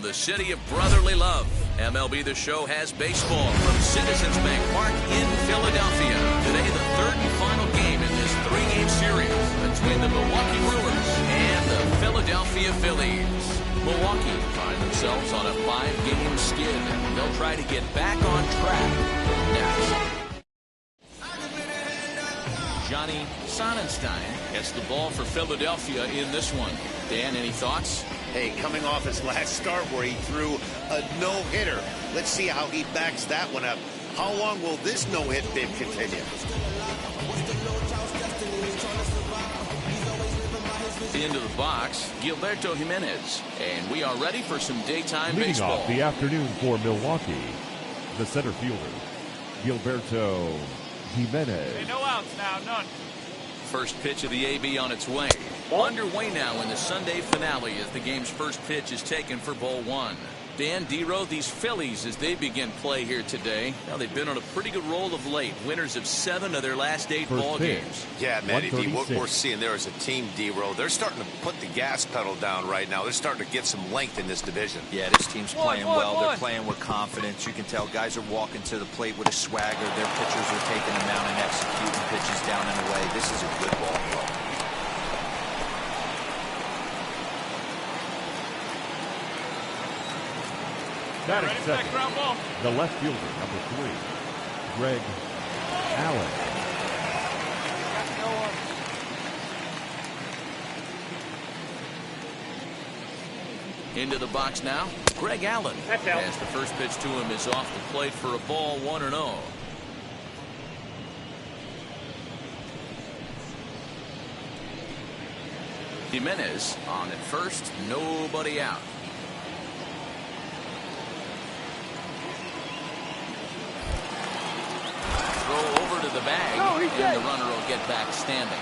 from the city of brotherly love. MLB The Show has baseball from Citizens Bank Park in Philadelphia. Today, the third and final game in this three-game series between the Milwaukee Brewers and the Philadelphia Phillies. Milwaukee find themselves on a 5-game skid. They'll try to get back on track next. Johnny Sonnenstein gets the ball for Philadelphia in this one. Dan, any thoughts? Hey, coming off his last start where he threw a no-hitter. Let's see how he backs that one up. How long will this no-hit bid continue? Into the box, Gilberto Jimenez. And we are ready for some daytime Leading baseball. off the afternoon for Milwaukee, the center fielder, Gilberto Jimenez. Hey, no outs now, none. First pitch of the AB on its way. Underway now in the Sunday finale as the game's first pitch is taken for ball one. Dan, D-Row, these Phillies as they begin play here today. Now they've been on a pretty good roll of late. Winners of 7 of their last 8 ball games. Yeah, man, what we're seeing there is a team, D-Row. They're starting to put the gas pedal down right now. They're starting to get some length in this division. Yeah, this team's playing well. They're playing with confidence. You can tell guys are walking to the plate with a swagger. Their pitchers are taking them out and executing pitches down and away. This is a good ball club. Batting second, the left fielder, number 3, Greg Allen. Into the box now, Greg Allen. As the first pitch to him is off the plate for a ball, 1-0. Jimenez on at first, nobody out. Throw over to the bag, and the runner will get back standing.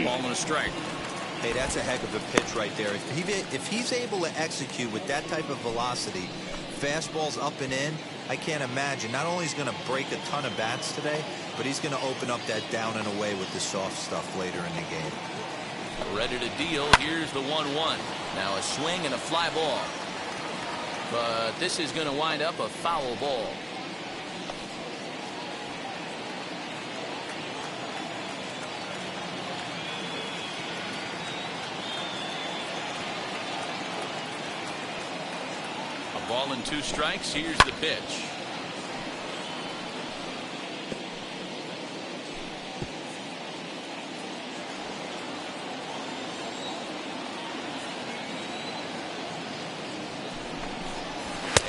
Ball and a strike. Hey, that's a heck of a pitch right there. If he's able to execute with that type of velocity, fastballs up and in, I can't imagine. Not only is he going to break a ton of bats today, but he's going to open up that down and away with the soft stuff later in the game. Ready to deal. Here's the 1-1. Now a swing and a fly ball. But this is going to wind up a foul ball. A ball and 2 strikes. Here's the pitch.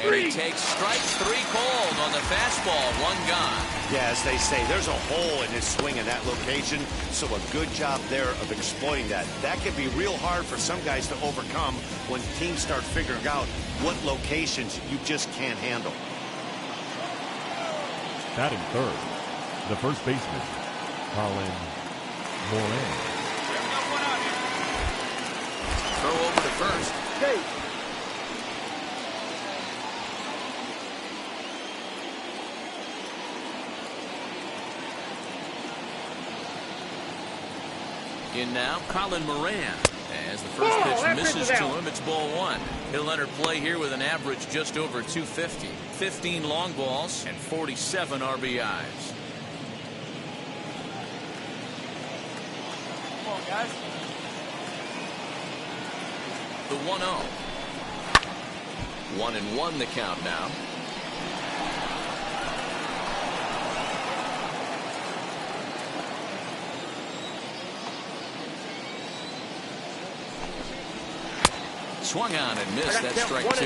And he takes strike 3 called on the fastball. 1 gone. Yeah, as they say, there's a hole in his swing in that location, so a good job there of exploiting that. That can be real hard for some guys to overcome when teams start figuring out what locations you just can't handle. Batting third, the first baseman, Colin Moran. Throw over to first. Hey. In now, Colin Moran. As the first pitch misses to him, it's ball 1. He'll enter play here with an average just over 250. 15 long balls and 47 RBIs. Come on, guys. The 1-0. 1-1 the count now. Swung on and missed. That's strike 2.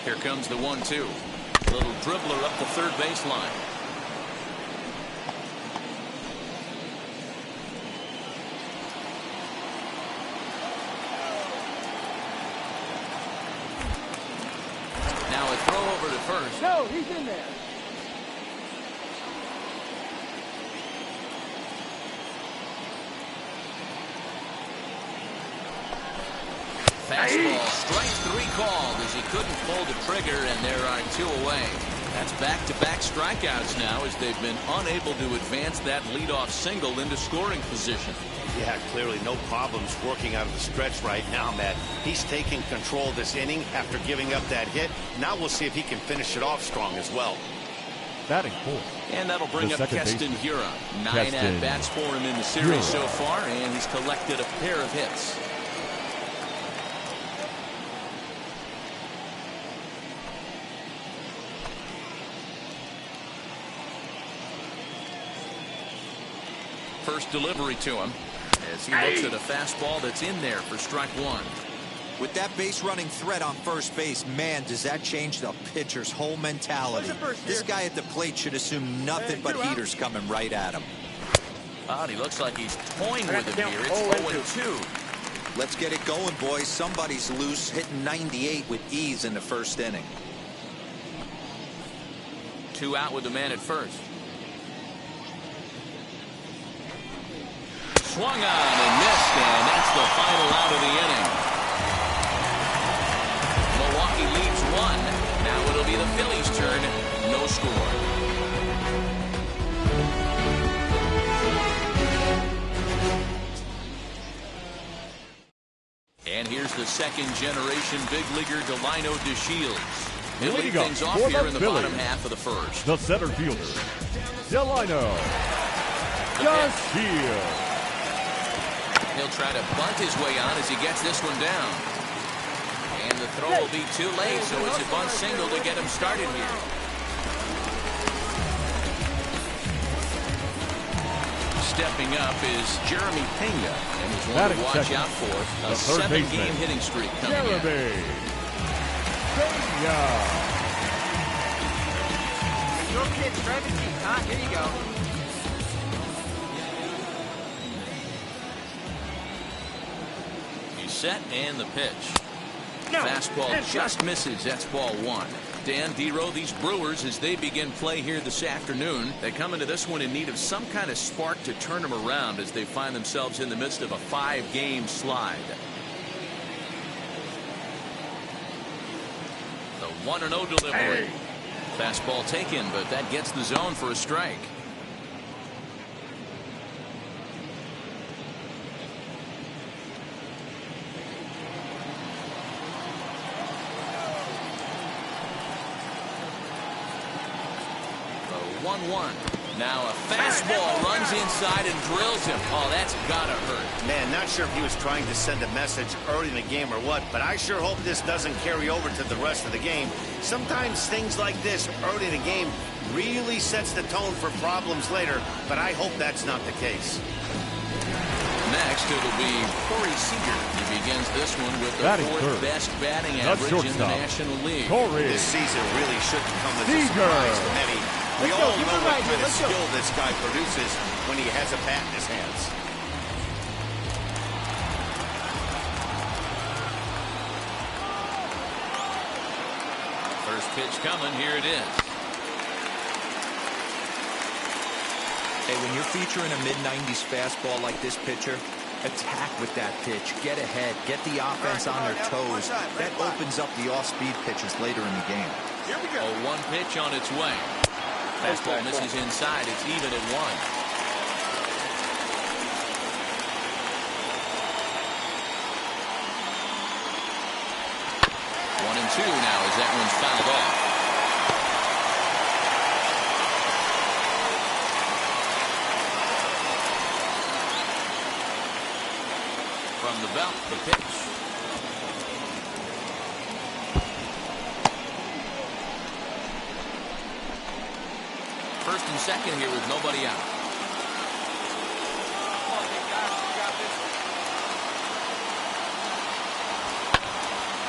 Here comes the 1-2. Little dribbler up the third baseline. Now a throw over to first. No, he's in there. fastball. Strike 3 called as he couldn't pull the trigger, and there are 2 away. That's back-to-back strikeouts now as they've been unable to advance that leadoff single into scoring position. Yeah, clearly no problems working out of the stretch right now, Matt. He's taking control of this inning after giving up that hit. Now we'll see if he can finish it off strong as well. Batting fourth. And that'll bring up Keston Hiura. 9 at-bats for him in the series so far, and he's collected a pair of hits. First delivery to him as he looks at a fastball that's in there for strike 1. With that base running threat on first base, man, does that change the pitcher's whole mentality. This guy at the plate should assume nothing but heaters coming right at him. Oh, he looks like he's toying with him here. It's 0-2. Let's get it going, boys. Somebody's loose, hitting 98 with ease in the first inning. 2 out with the man at first. Swung on and missed, and that's the final out of the inning. Milwaukee leads 1. Now it'll be the Phillies' turn. No score. And here's the second-generation big leaguer Delino DeShields. He'll lead things off here in the bottom half of the first. The center fielder, Delino DeShields. He'll try to bunt his way on as he gets this one down. And the throw will be too late, so it's a bunt single to get him started here. Stepping up is Jeremy Pena, and he's one to watch out for. A 7-game hitting streak coming in. Pena. Your kid's driving team, huh? Here you go. Set and the pitch. Fastball just misses. That's ball 1. Dan Dero, these Brewers, as they begin play here this afternoon, they come into this one in need of some kind of spark to turn them around as they find themselves in the midst of a 5-game slide. The 1-0 delivery. Fastball taken, but that gets the zone for a strike. Now a fastball runs inside and drills him. Oh, that's gotta hurt. Man, not sure if he was trying to send a message early in the game or what, but I sure hope this doesn't carry over to the rest of the game. Sometimes things like this early in the game really sets the tone for problems later, but I hope that's not the case. Next, it'll be Corey Seager. He begins this one with the 4th best batting average in the National League. This season really shouldn't come as a surprise to many. We all know what kind of skill this guy produces when he has a bat in his hands. First pitch coming. Here it is. Hey, when you're featuring a mid-90s fastball like this pitcher, attack with that pitch. Get ahead. Get the offense on their toes. That opens up the off-speed pitches later in the game. Here we go. A 1 pitch on its way. Fastball misses inside. It's even at 1. 1-2 now as that one's fouled off. From the belt, the pitch. First and second here with nobody out.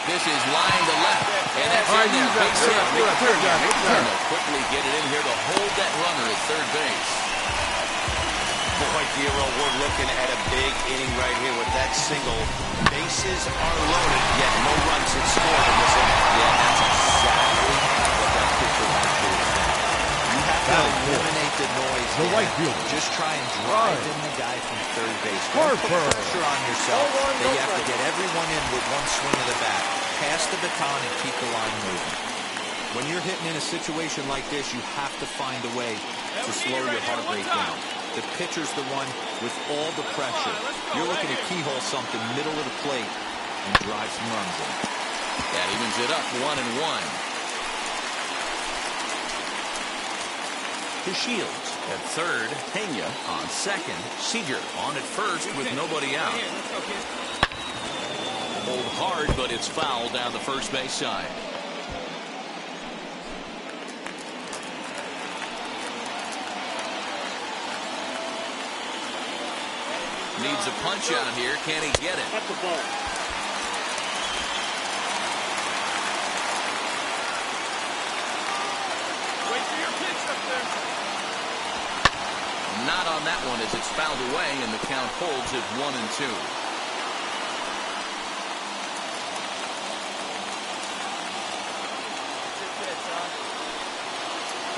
This is line to left, and that's in there. Base hit. They'll quickly get it in here to hold that runner at third base. Boy, Dero, we're looking at a big inning right here with that single. Bases are loaded, yet no runs have scored in this inning. Yeah, that's exactly what that pitcher wants to do. You have to eliminate the noise The there. right fielder. Just try and drive in the guy from third base. Don't put Harper. pressure on yourself that you have to get everyone in with one swing of the bat. Pass the baton and keep the line moving. When you're hitting in a situation like this, you have to find a way to slow your heart rate down. The pitcher's the one with all the pressure. You're looking to keyhole something middle of the plate and drive some runs in. That evens it up 1-1. To Shields at third, Pena on second, Seager on at first with nobody out. Hold hard, but it's foul down the first base side. Needs a punch out here. Can he get it? At the ball. Wait for your pitch up there. Not on that one as it's fouled away, and the count holds at 1-2.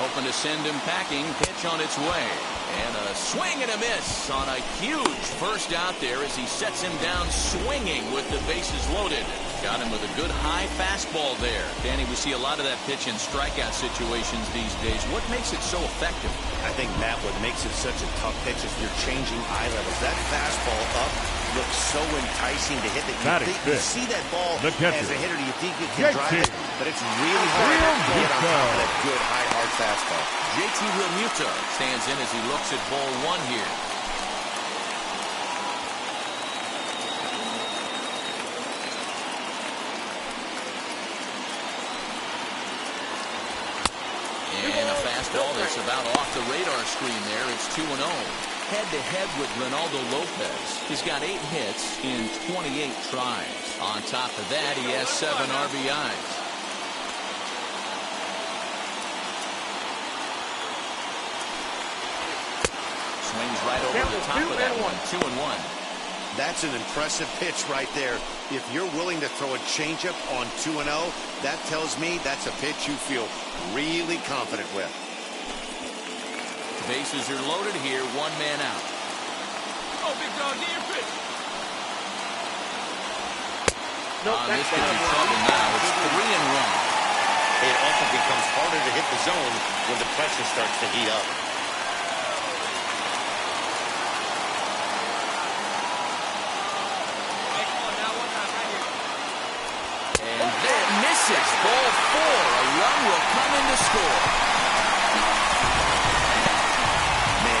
Hoping to send him packing. Pitch on its way. And a swing and a miss on a huge first out there as he sets him down swinging with the bases loaded. Got him with a good high fastball there. Danny, we see a lot of that pitch in strikeout situations these days. What makes it so effective? I think, Matt, what makes it such a tough pitch is you're changing eye levels. That fastball up looks so enticing to hit that you see that ball as a hitter, you think you can drive it, but it's really hard to get on top of that good high hard fastball. JT Realmuto stands in as he looks at ball one here. And a fastball that's about off the radar screen there. It's 2-0. Head-to-head with Ronaldo Lopez. He's got 8 hits in 28 tries. On top of that, he has 7 RBIs. Swings right over the top of that one. 2-1. That's an impressive pitch right there. If you're willing to throw a changeup on 2-0, that tells me that's a pitch you feel really confident with. Bases are loaded here. 1 man out. Oh, big dog, get your pitch. On this pitch in trouble now. It's 3-1. It often becomes harder to hit the zone when the pressure starts to heat up. And that misses. Ball 4. A run will come in to score.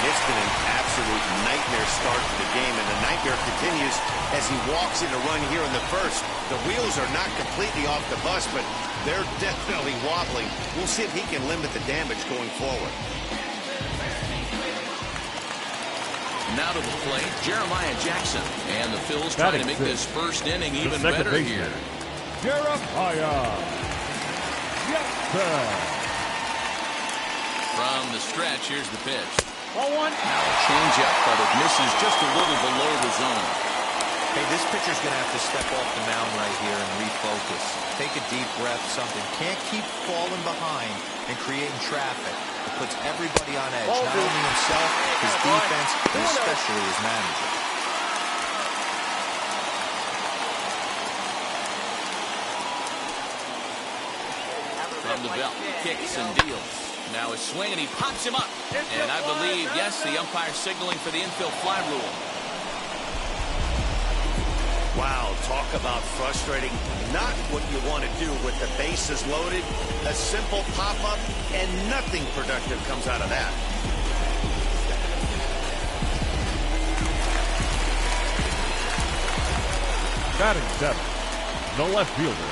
It's been an absolute nightmare start to the game, and the nightmare continues as he walks in a run here in the first. The wheels are not completely off the bus, but they're definitely wobbling. We'll see if he can limit the damage going forward. Now to the plate, Jeremiah Jackson. And the Phils trying to make this first inning even better here. Jeremiah Jackson. From the stretch, here's the pitch. Ball 1. Now a changeup, but it misses just a little below the zone. Hey, this pitcher's going to have to step off the mound right here and refocus. Take a deep breath, something. Can't keep falling behind and creating traffic. It puts everybody on edge, not only himself, his defense, but especially his manager. From the belt, kicks and deals. Now a swing, and he pops him up. And I believe, yes, the umpire signaling for the infield fly rule. Wow, talk about frustrating. Not what you want to do with the bases loaded. A simple pop-up, and nothing productive comes out of that. Batting 7, the left fielder,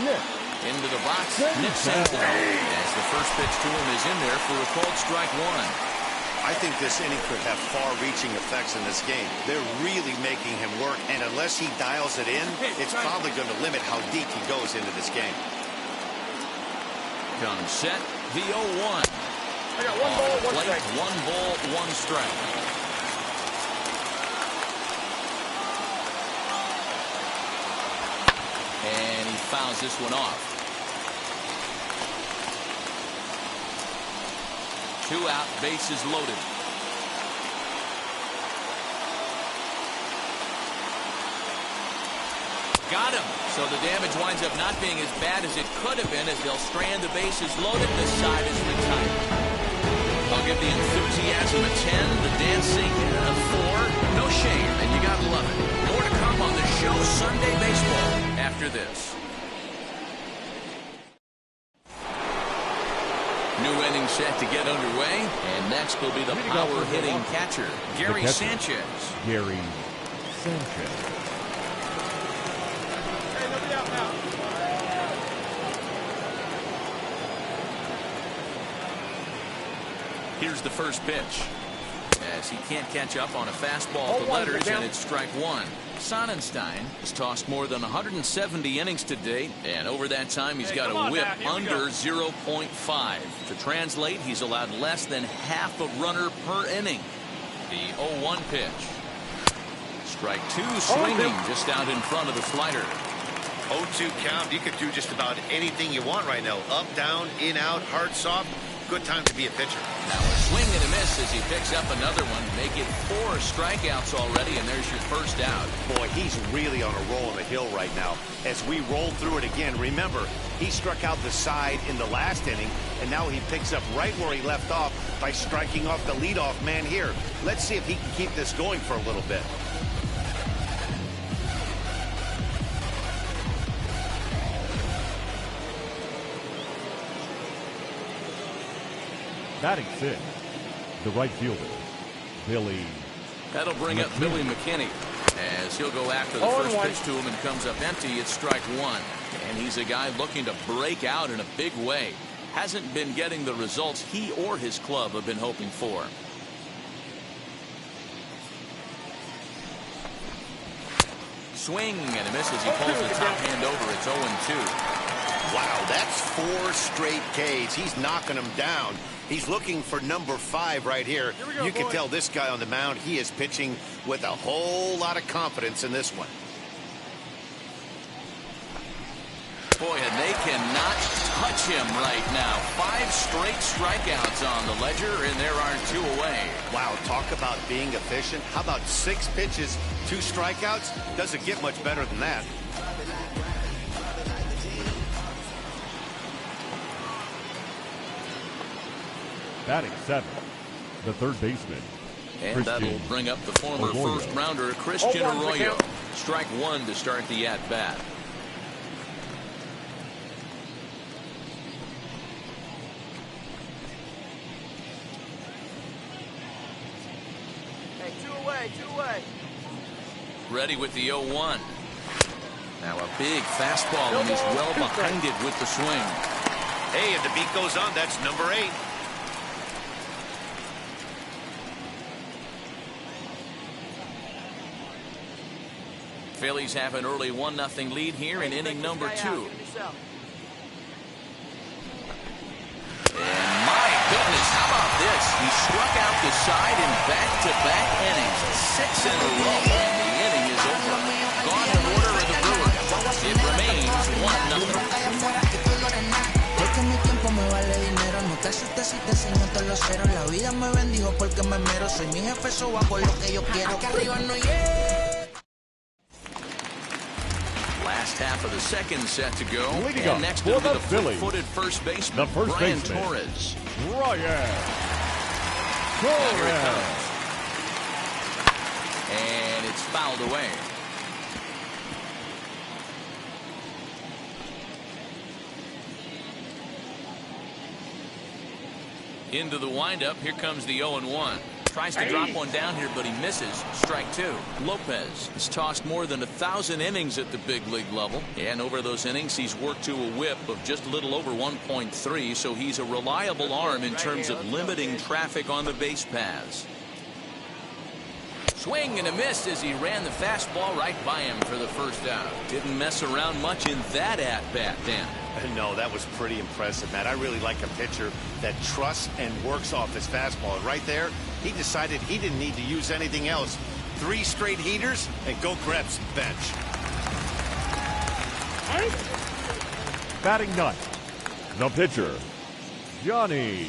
Nick. Into the box, Nick Senzel. As the first pitch to him is in there for a called strike 1. I think this inning could have far-reaching effects in this game. They're really making him work, and unless he dials it in, it's probably going to limit how deep he goes into this game. Comes set, the 0-1. I got 1 ball, 1 strike. 1 ball, 1 strike. And he fouls this one off. 2 out, bases loaded. Got him. So the damage winds up not being as bad as it could have been, as they'll strand the bases loaded. This side is retired. I'll give the enthusiasm a 10, the dancing a 4. No shame, and you gotta love it. More to come on the show Sunday Baseball after this. New inning set to get underway, and next will be the power-hitting catcher, Gary Sanchez. Gary Sanchez. Here's the first pitch, as he can't catch up on a fastball to letters, and it's strike 1. Sonnenstein has tossed more than 170 innings to date, and over that time he's got a whip under 0.5. To translate, he's allowed less than half a runner per inning. The 0-1 pitch. Strike 2, swinging just out in front of the slider. 0-2 count. You could do just about anything you want right now. Up, down, in, out, hard, soft. Good time to be a pitcher. Now a swing and a miss as he picks up another one. Make it 4 strikeouts already, and there's your first out. Boy, he's really on a roll on the hill right now. As we roll through it again, remember, he struck out the side in the last inning, and now he picks up right where he left off by striking off the leadoff man here. Let's see if he can keep this going for a little bit. Batting 6, the right fielder, Billy. That'll bring up Billy McKinney, as he'll go after the first pitch to him and comes up empty. It's strike 1, and he's a guy looking to break out in a big way. Hasn't been getting the results he or his club have been hoping for. Swing and a miss as he pulls the top hand over. It's 0-2. Wow, that's 4 straight Ks. He's knocking them down. He's looking for number 5 right here. You can tell this guy on the mound, he is pitching with a whole lot of confidence in this one. Boy, and they cannot touch him right now. 5 straight strikeouts on the ledger, and there are 2 away. Wow, talk about being efficient. How about 6 pitches, 2 strikeouts? Doesn't get much better than that. Batting 7, the third baseman. And that'll bring up the former first-rounder, Christian Arroyo. Strike 1 to start the at-bat. Hey, 2 away, 2 away. Ready with the 0-1. Now a big fastball, and he's well behind it with the swing. Hey, if the beat goes on, that's number 8. Phillies have an early 1-0 lead here in inning number 2. And my goodness, how about this? He struck out the side in back-to-back innings, 6 in a row, and the inning is over. Gone in order of the Brewers. It remains 1-0. Last half of the second set to go. And next will be the fleet-footed first baseman, Brian Torres. Here it comes. And it's fouled away. Into the windup. Here comes the 0-1. Tries to drop one down here, but he misses. Strike 2. Lopez has tossed more than 1,000 innings at the big league level. And over those innings, he's worked to a whip of just a little over 1.3. So he's a reliable arm in terms of limiting traffic on the base paths. Swing and a miss as he ran the fastball right by him for the first out. Didn't mess around much in that at-bat, Dan. No, that was pretty impressive, Matt. I really like a pitcher that trusts and works off his fastball. And right there, he decided he didn't need to use anything else. 3 straight heaters and go grab some bench. Batting 9, the pitcher, Johnny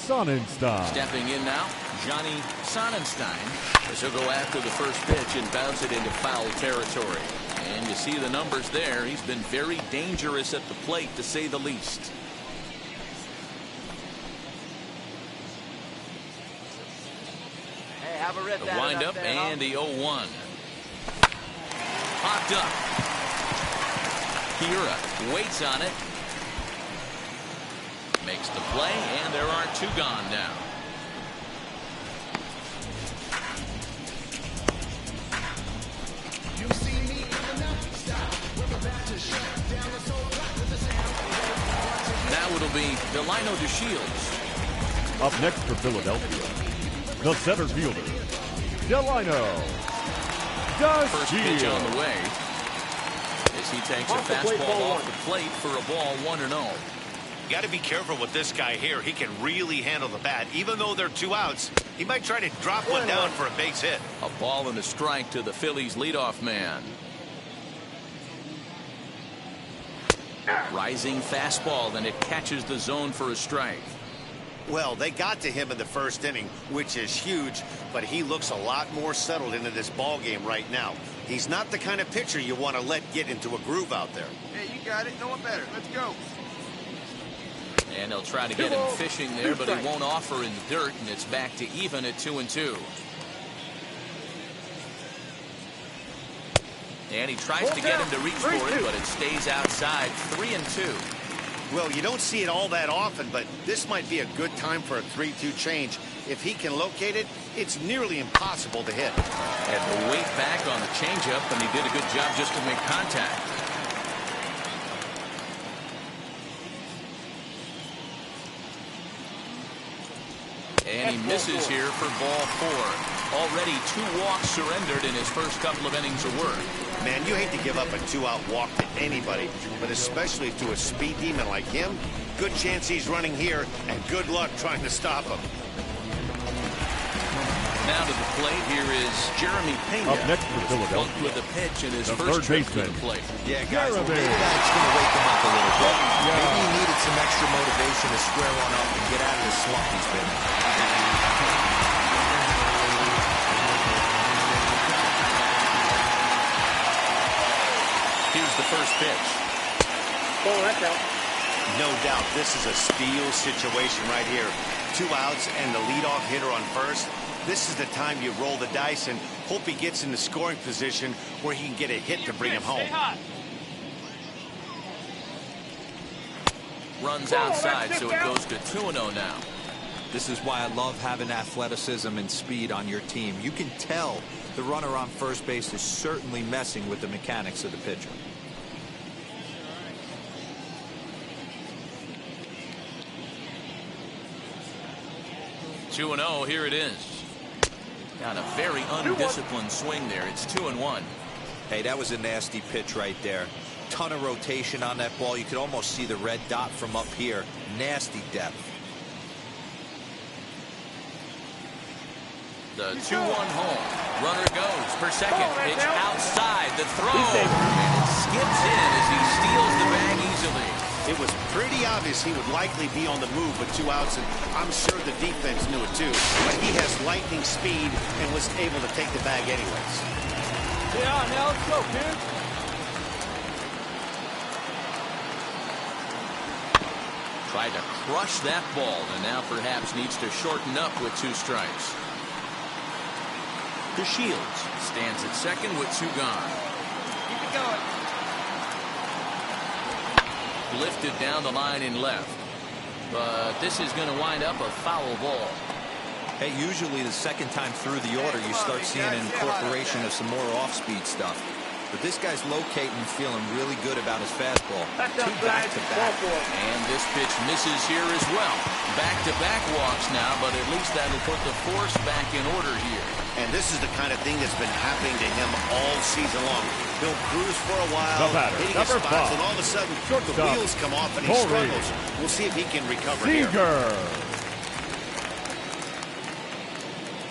Sonnenstein. Stepping in now, Johnny Sonnenstein, as he'll go after the first pitch and bounce it into foul territory. And you see the numbers there. He's been very dangerous at the plate, to say the least. Hey, have a rip. The windup and the 0-1. Popped up. Kira waits on it. Makes the play, and there are two gone now. Now it'll be Delino DeShields. Up next for Philadelphia, the center fielder, Delino First pitch on DeShields. the way as he takes a fastball off the plate for a ball 1-0. You got to be careful with this guy here. He can really handle the bat. Even though they're 2 outs, he might try to drop one down for a base hit. A ball and a strike to the Phillies leadoff man. Rising fastball, and it catches the zone for a strike. Well, they got to him in the first inning, which is huge, but he looks a lot more settled into this ball game right now. He's not the kind of pitcher you want to let get into a groove out there. Hey, you got it. No one better. Let's go. And they'll try to get him fishing there, but he won't offer in the dirt, and it's back to even at 2-2. And he tries to get him to reach for it, but it stays outside. 3-2. Well, you don't see it all that often, but this might be a good time for a 3-2 change. If he can locate it, it's nearly impossible to hit. Had to wait back on the changeup, and he did a good job just to make contact. And he misses here for ball 4. Already 2 walks surrendered in his first couple of innings of work. Man, you hate to give up a 2-out walk to anybody, but especially to a speed demon like him. Good chance he's running here, and good luck trying to stop him. Now to the plate, here is Jeremy Pena. Up next for Philadelphia, Bumped with a pitch in his the first third trip to baseman. the plate. Yeah, guys, well, Jeremy. maybe that's going to wake him up a little bit. Maybe he needed some extra motivation to square one up and get out of the slump he's been in. Here's the first pitch. No doubt this is a steal situation right here. 2 outs and the leadoff hitter on first. This is the time you roll the dice and hope he gets in the scoring position where he can get a hit to bring him home. Runs outside, so it goes to 2-0 now. This is why I love having athleticism and speed on your team. You can tell the runner on first base is certainly messing with the mechanics of the pitcher. Two 2-0, here it is. Got a very undisciplined swing there. It's 2-1. Hey, that was a nasty pitch right there. Ton of rotation on that ball. You could almost see the red dot from up here. Nasty depth. The 2-1 home. Runner goes for second. Pitch outside. The throw. And it skips in as he steals the bag easily. It was pretty obvious he would likely be on the move with 2 outs, and I'm sure the defense knew it too. But he has lightning speed and was able to take the bag anyways. Yeah, now let's go, kid. Tried to crush that ball, and now perhaps needs to shorten up with 2 strikes. DeShields stands at second with 2 gone. Keep it going. Lifted down the line in left. But this is going to wind up a foul ball. Hey, usually the second time through the order, you start seeing an incorporation of some more off-speed stuff. But this guy's locating and feeling really good about his fastball. 2 back-to-back. And this pitch misses here as well. Back-to-back walks now, but at least that'll put the force back in order here. And this is the kind of thing that's been happening to him all season long. He'll cruise for a while, The batter, hitting his number spots, 5. and all of a sudden, the Shortstop, wheels come off and he Corey struggles. We'll see if he can recover here. Seager.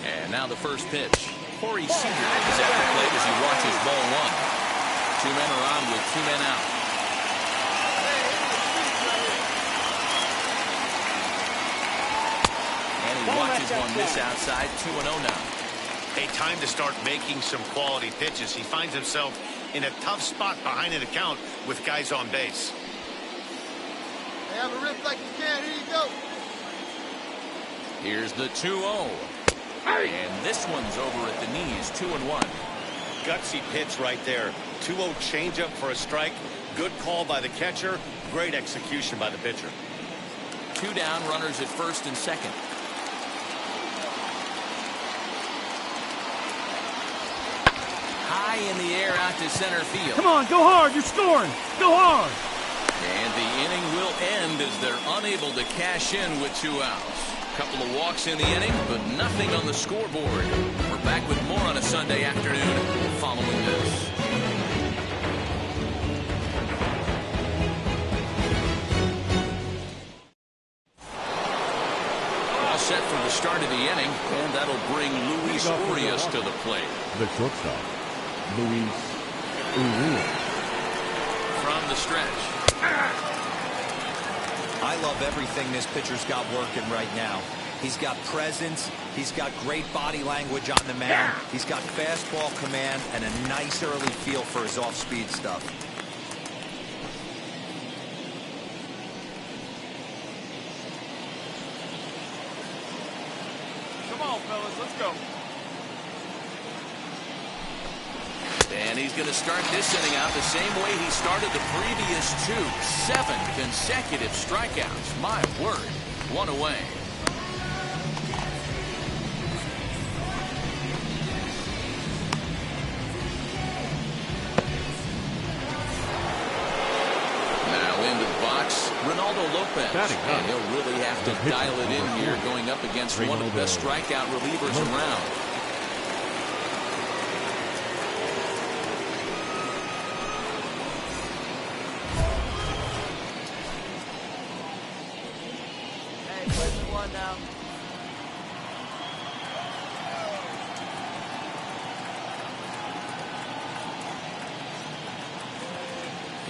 And now the first pitch. Corey Seager is at the plate as he watches ball 1. 2 men are on with 2 men out. watches one miss outside, 2-0 now. Hey, time to start making some quality pitches. He finds himself in a tough spot behind an account with guys on base. Hey, have a rip like you can. Here you go. Here's the 2-0. And this one's over at the knees, 2-1. Gutsy pitch right there. 2-0 changeup for a strike. Good call by the catcher. Great execution by the pitcher. 2 down, runners at first and second. High in the air out to center field. Come on, go hard. You're scoring. Go hard. And the inning will end as they're unable to cash in with 2 outs. Couple of walks in the inning, but nothing on the scoreboard. We're back with more on a Sunday afternoon following this. All set for the start of the inning, and that'll bring Luis Urias to the plate. The shortstop, Luis Urias. From the stretch. I love everything this pitcher's got working right now. He's got presence. He's got great body language on the mound. He's got fastball command and a nice early feel for his off-speed stuff. Come on, fellas. Let's go. And he's going to start this inning out the same way he started the previous 2. 7 consecutive strikeouts. My word. 1 away. Now into the box, Ronaldo Lopez. And he'll really have to dial it in here going up against one of the best strikeout relievers around. Now.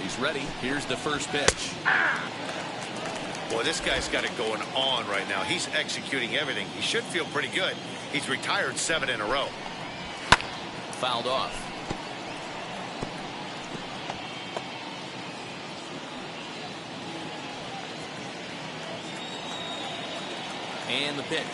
He's ready. Here's the first pitch. Boy, this guy's got it going on right now. He's executing everything. He should feel pretty good. He's retired 7 in a row. Fouled off. And the pitch.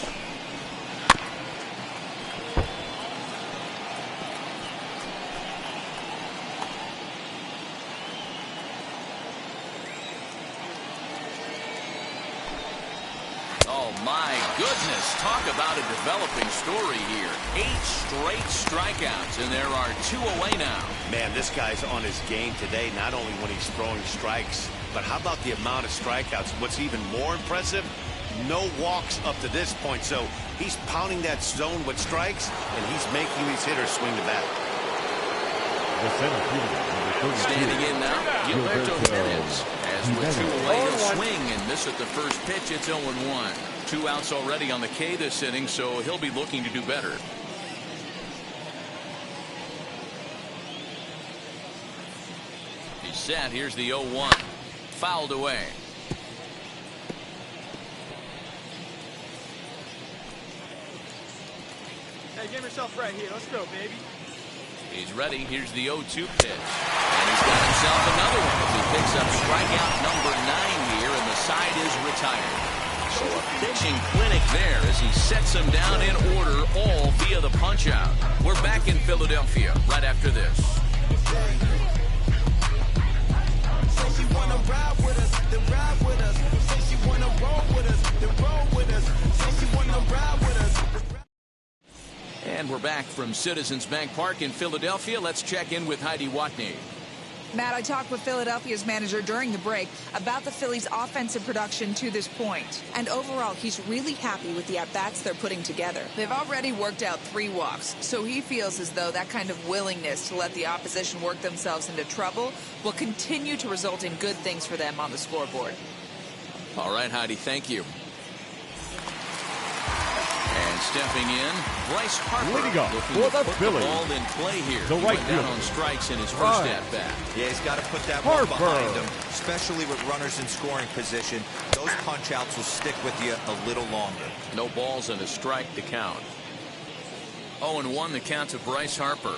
Oh, my goodness. Talk about a developing story here. 8 straight strikeouts, and there are 2 away now. Man, this guy's on his game today, not only when he's throwing strikes, but how about the amount of strikeouts? What's even more impressive, no walks up to this point, so he's pounding that zone with strikes, and he's making these hitters swing the bat. The center fielder, Standing in now, Gilberto Perez. As with 2 away, he'll swing and miss at the first pitch. It's 0-1. 2 outs already on the K this inning, so he'll be looking to do better. He's set. Here's the 0-1. Fouled away. Hey, get yourself right here. Let's go, baby. He's ready. Here's the 0-2 pitch. And he's got himself another one as he picks up strikeout number 9 here, and the side is retired. So a pitching clinic there as he sets them down in order, all via the punch-out. We're back in Philadelphia right after this. And we're back from Citizens Bank Park in Philadelphia. Let's check in with Heidi Watney. Matt, I talked with Philadelphia's manager during the break about the Phillies' offensive production to this point. And overall, he's really happy with the at-bats they're putting together. They've already worked out 3 walks, so he feels as though that kind of willingness to let the opposition work themselves into trouble will continue to result in good things for them on the scoreboard. All right, Heidi, thank you. And stepping in, Bryce Harper Leading off looking for to the put Phillies, the ball in play here. the He right went down fielder, on strikes in his first at-bat. Yeah, he's got to put that Harper. one behind him, especially with runners in scoring position. Those punch-outs will stick with you a little longer. No balls and a strike to count. 0-1 the count to Bryce Harper.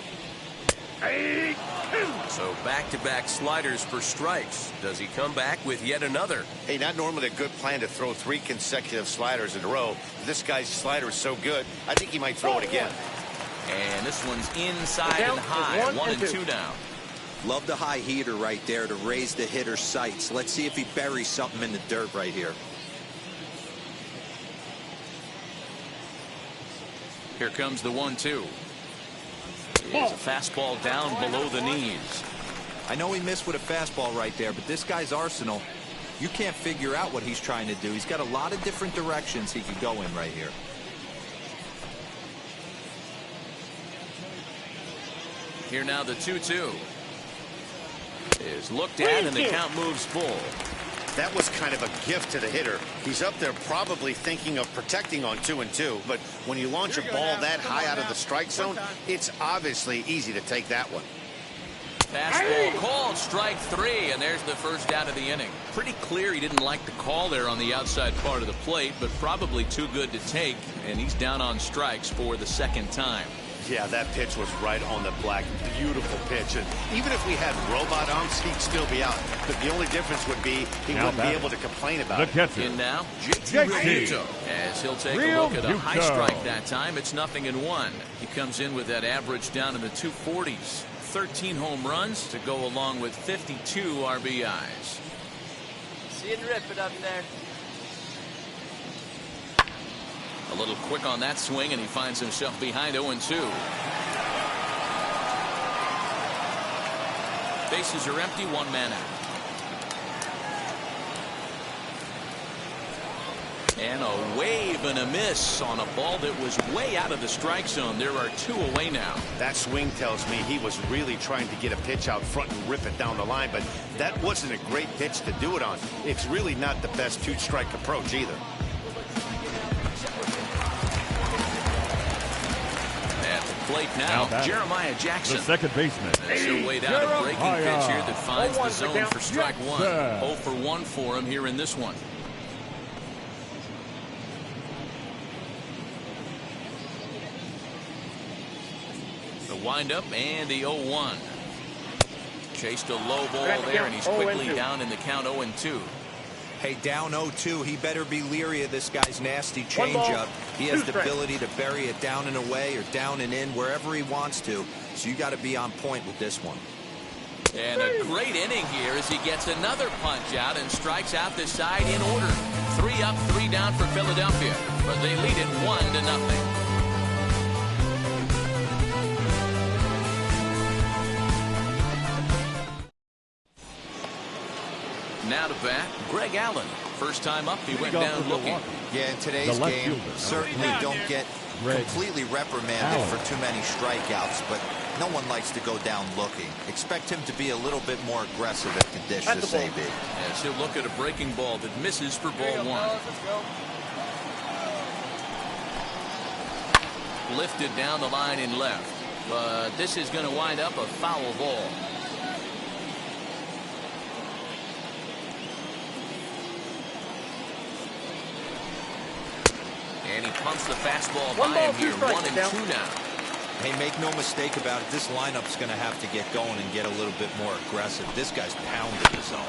So back-to-back sliders for strikes. Does he come back with yet another? Hey, not normally a good plan to throw 3 consecutive sliders in a row. This guy's slider is so good, I think he might throw it again. And this one's inside and high. 1 and 2 down. Love the high heater right there to raise the hitter's sights. Let's see if he buries something in the dirt right here. Here comes the 1-2. It's a fastball down below the knees. I know he missed with a fastball right there, but this guy's arsenal, you can't figure out what he's trying to do. He's got a lot of different directions he could go in right here. Here now the 2-2 is looked at and the count moves full. That was kind of a gift to the hitter. He's up there probably thinking of protecting on 2-2, but when you launch a ball that high out of the strike zone, it's obviously easy to take that one. Fastball called, strike 3, and there's the first out of the inning. Pretty clear he didn't like the call there on the outside part of the plate, but probably too good to take, and he's down on strikes for the second time. Yeah, that pitch was right on the black. Beautiful pitch. And even if we had robot umps, he'd still be out. But the only difference would be he wouldn't be able to complain about it. Catcher. In now, JT as he'll take a look at a high strike that time. It's 0-1. He comes in with that average down in the 240s. 13 home runs to go along with 52 RBIs. See it rip it up there. A little quick on that swing, and he finds himself behind 0-2. Bases are empty, 1 man out. And a wave and a miss on a ball that was way out of the strike zone. There are 2 away now. That swing tells me he was really trying to get a pitch out front and rip it down the line, but that wasn't a great pitch to do it on. It's really not the best 2-strike approach either. Plate now, Jeremiah Jackson. The second baseman. He'll wait out a breaking pitch here that finds the zone for strike 1. 0 for 1 for him here in this one. The windup and the 0-1. Chased a low ball there, and he's quickly down in the count 0-2. Hey, down 0-2, he better be leery of this guy's nasty changeup. He has the ability to bury it down and away or down and in wherever he wants to. So you got to be on point with this one. And a great inning here as he gets another punch out and strikes out the side in order. 3 up, 3 down for Philadelphia, but they lead it 1-0. Now to bat, Greg Allen. First time up, he went down looking. Yeah, in today's game, certainly don't get completely reprimanded for too many strikeouts, but no one likes to go down looking. Expect him to be a little bit more aggressive at the dish this AB. As he'll look at a breaking ball that misses for ball 1. Lifted down the line in left, but this is going to wind up a foul ball. And he pumps the fastball by him here. 1-2 now. Hey, make no mistake about it. This lineup's going to have to get going and get a little bit more aggressive. This guy's pounding the zone.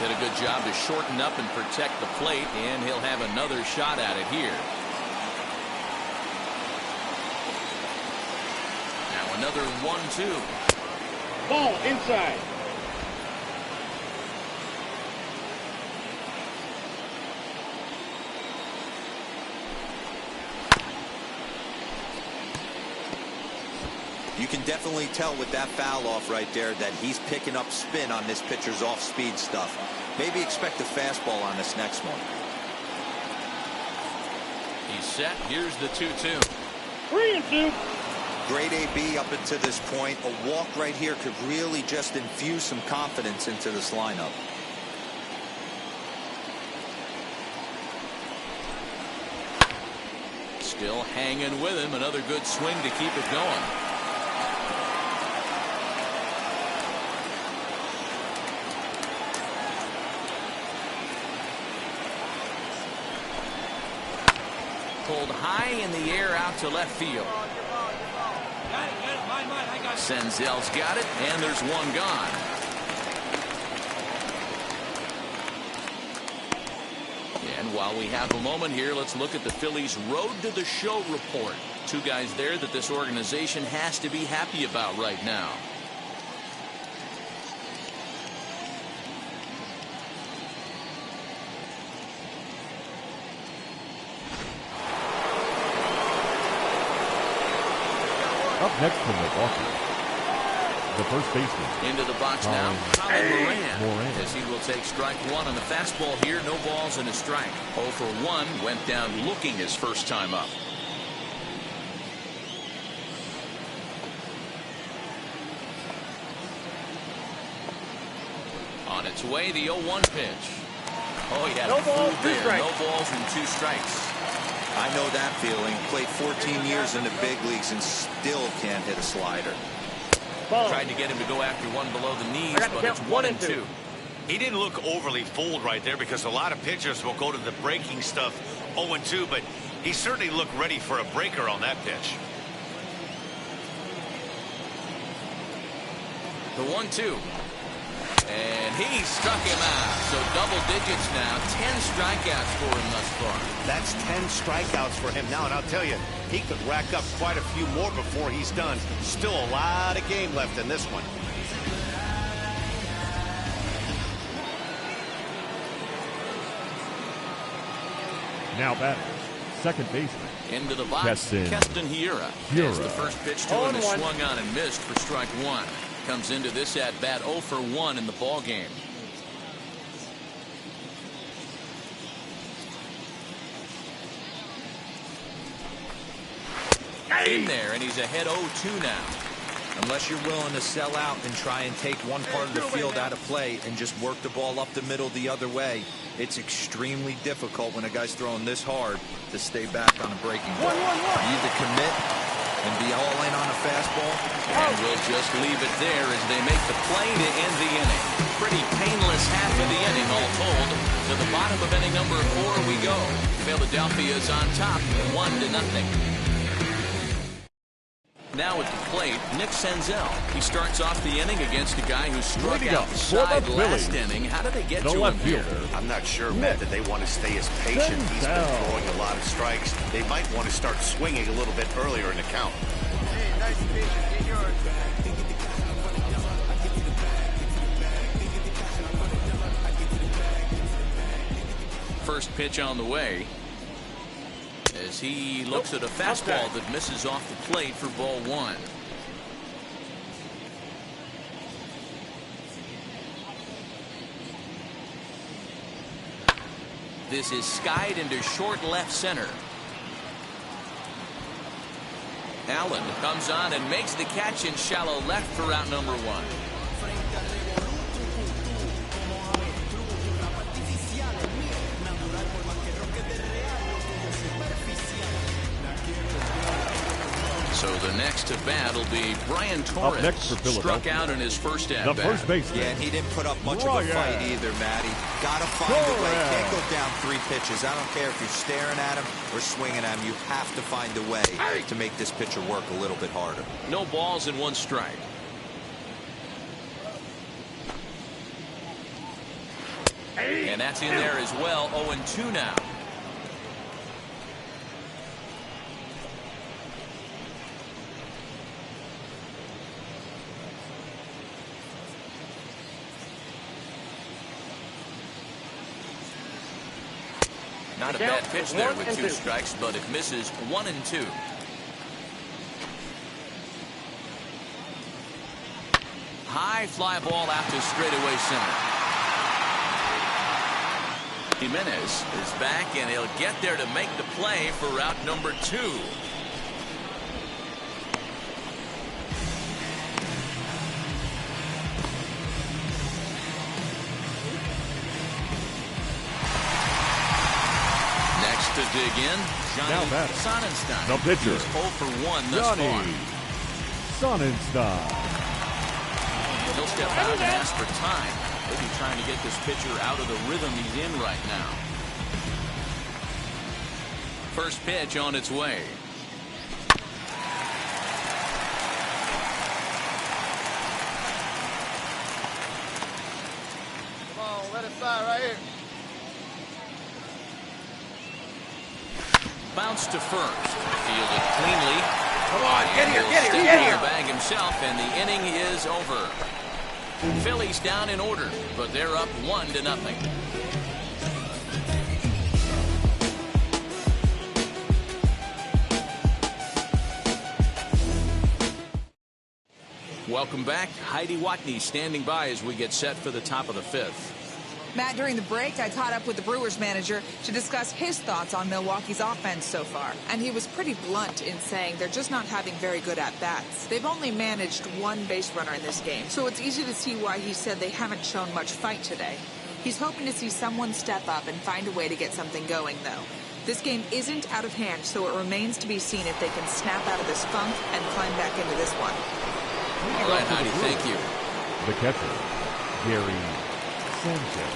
Did a good job to shorten up and protect the plate, and he'll have another shot at it here. Now another 1-2. Ball inside. You can definitely tell with that foul off right there that he's picking up spin on this pitcher's off-speed stuff. Maybe expect a fastball on this next one. He's set. Here's the 2-2. 3-2. Great AB up until this point. A walk right here could really just infuse some confidence into this lineup. Still hanging with him. Another good swing to keep it going. Pulled high in the air out to left field. Senzel's got it, and there's one gone. And while we have a moment here, let's look at the Phillies' road to the show report. Two guys there that this organization has to be happy about right now. Up next from Milwaukee, the first baseman. Into the box now, Colin Moran. As he will take strike one on the fastball here. No balls and a strike. 0 for 1 went down looking his first time up. On its way, the 0-1 pitch. Oh, he had No a balls, fool 2 there. strikes. No balls and 2 strikes. I know that feeling. Played 14 years in the big leagues and still can't hit a slider. Ball. Tried to get him to go after one below the knees, I got to but count it's 1 1 and and 2. 2. He didn't look overly fooled right there because a lot of pitchers will go to the breaking stuff 0-2, but he certainly looked ready for a breaker on that pitch. The 1-2. And he struck him out. So double digits now. 10 strikeouts for him thus far. That's 10 strikeouts for him now, and I'll tell you, he could rack up quite a few more before he's done. Still a lot of game left in this one. Now batter, second baseman. Into the box, Keston Hiura. Hiura. As the first pitch to him is swung on and missed for strike 1. Comes into this at bat 0 for 1 in the ball game. In there, and he's ahead 0-2 now. Unless you're willing to sell out and try and take one part of the field out of play and just work the ball up the middle the other way, it's extremely difficult when a guy's throwing this hard to stay back on a breaking ball. You need to commit and be all in on a fastball. And we'll just leave it there as they make the play to end the inning. Pretty painless half of the inning, all told. To the bottom of inning number 4 we go. Philadelphia's on top, 1-0. Now at the plate, Nick Senzel. He starts off the inning against a guy who struck out the side last inning. How did they get to him here? I'm not sure, Matt, that they want to stay as patient. He's been throwing a lot of strikes. They might want to start swinging a little bit earlier in the count. Hey, nice pitch. Get yours. First pitch on the way. As he looks at a fastball that misses off the plate for ball 1. This is skied into short left center. Allen comes on and makes the catch in shallow left for out number 1. So the next to bat will be Brian Torres. Up next for Philadelphia, struck out in his first at bat. the first baseman. Yeah, and he didn't put up much of a fight either, Matty. Gotta find a way. Can't go down 3 pitches. I don't care if you're staring at him or swinging at him. You have to find a way to make this pitcher work a little bit harder. No balls and 1 strike. And that's in there as well. 0-2 now. Not a bad pitch there with 2 strikes, but it misses 1-2. High fly ball out to straightaway center. Jimenez is back, and he'll get there to make the play for route number 2. To dig in, Now batting, Sonnenstein. the pitcher, He's 0 for 1 thus far. Sonnenstein. He'll step out and ask for time. Maybe trying to get this pitcher out of the rhythm he's in right now. First pitch on its way. Come on, let it fly right here. Bounce to first. Fielded cleanly. Come on, get here, He'll get here, stick get in here. the bag himself, and the inning is over. Phillies down in order, but they're up 1-0. Welcome back. Heidi Watney standing by as we get set for the top of the 5th. Matt, during the break, I caught up with the Brewers manager to discuss his thoughts on Milwaukee's offense so far. And he was pretty blunt in saying they're just not having very good at-bats. They've only managed 1 base runner in this game, so it's easy to see why he said they haven't shown much fight today. He's hoping to see someone step up and find a way to get something going, though. This game isn't out of hand, so it remains to be seen if they can snap out of this funk and climb back into this one. All right, Heidi, thank you. The catcher, Gary Sanchez.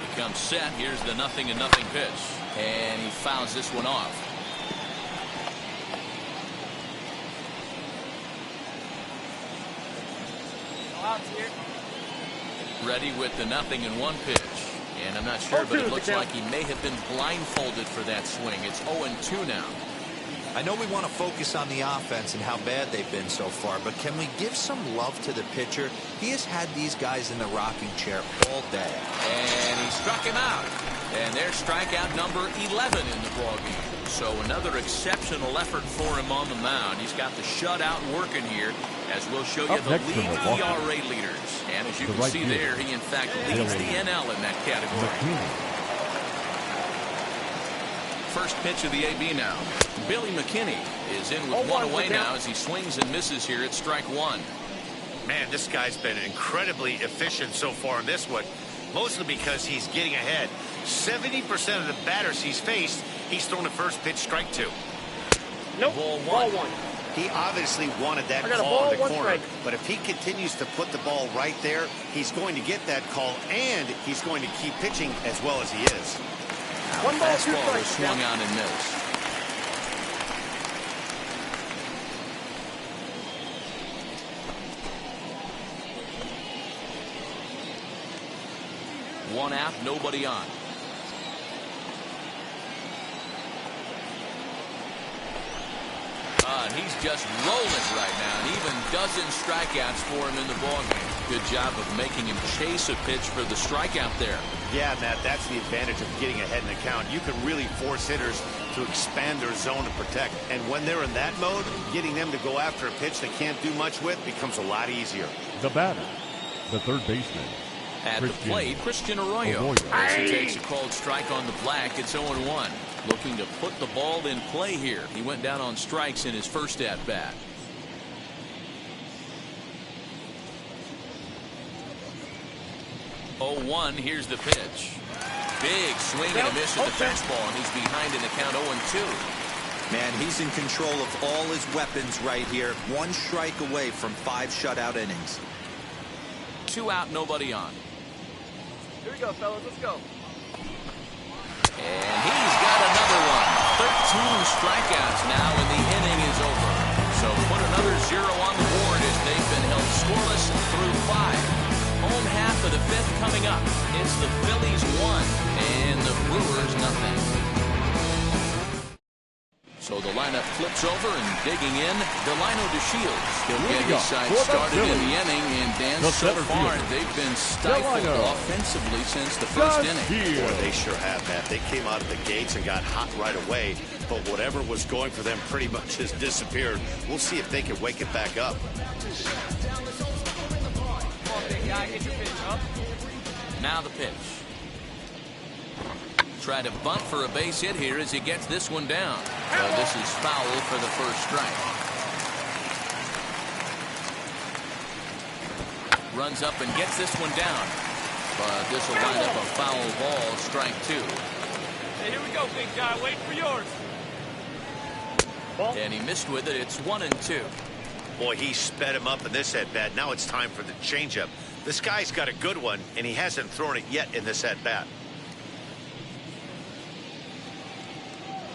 He comes set. Here's the 0-0 pitch. And he fouls this one off. Ready with the 0-1 pitch. And I'm not sure, but it looks like he may have been blindfolded for that swing. It's 0-2 now. I know we want to focus on the offense and how bad they've been so far, but can we give some love to the pitcher? He has had these guys in the rocking chair all day. And he struck him out. And there's strikeout number 11 in the ballgame. So another exceptional effort for him on the mound. He's got the shutout working here, as we'll show you the league ERA leaders. And as you can see there, he in fact leads the NL in that category. First pitch of the AB now. Billy McKinney is in with 1 away now as he swings and misses here at strike 1. Man, this guy's been incredibly efficient so far in this one, mostly because he's getting ahead. 70% of the batters he's faced, he's thrown the first pitch, strike 2. Nope. Ball Ball 1. one. He obviously wanted that I got a call ball, in the one corner, strike. but if he continues to put the ball right there, he's going to get that call, and he's going to keep pitching as well as he is. One ball, 2 Fastball was strikes. swung on and missed. One out, nobody on. He's just rolling right now, and even dozen strikeouts for him in the ballgame. Good job of making him chase a pitch for the strikeout there. Yeah, Matt, that's the advantage of getting ahead in the count. You can really force hitters to expand their zone to protect. And when they're in that mode, getting them to go after a pitch they can't do much with becomes a lot easier. The batter, the third baseman. At the plate, Christian Arroyo. As he takes a called strike on the black, it's 0-1. Looking to put the ball in play here. He went down on strikes in his first at-bat. Here's the pitch. Big swing and a miss at the fastball, and he's behind in the count 0-2. Man, he's in control of all his weapons right here. 1 strike away from 5 shutout innings. 2 out, nobody on. Here we go, fellas. Let's go. And he's got another one. 13 strikeouts now, and the inning is over. So put another 0 on the board as they've been held scoreless through 5. Home half of the 5th coming up. It's the Phillies 1 and the Brewers 0. So the lineup flips over and digging in, Delino DeShields. He'll get his side started in the inning, and Dan, so far they've been stifled offensively since the first inning. Boy, they sure have, Matt. They came out of the gates and got hot right away, but whatever was going for them pretty much has disappeared. We'll see if they can wake it back up. Come on, big guy. Get your pitch up. Now the pitch. Try to bunt for a base hit here as he gets this one down. This is foul for the first strike. runs up and gets this one down. But this will wind up a foul ball, strike 2. Hey, here we go, big guy. Waiting for yours. And he missed with it. It's 1-2. Boy, he sped him up in this at-bat. Now it's time for the changeup. This guy's got a good one, and he hasn't thrown it yet in this at-bat.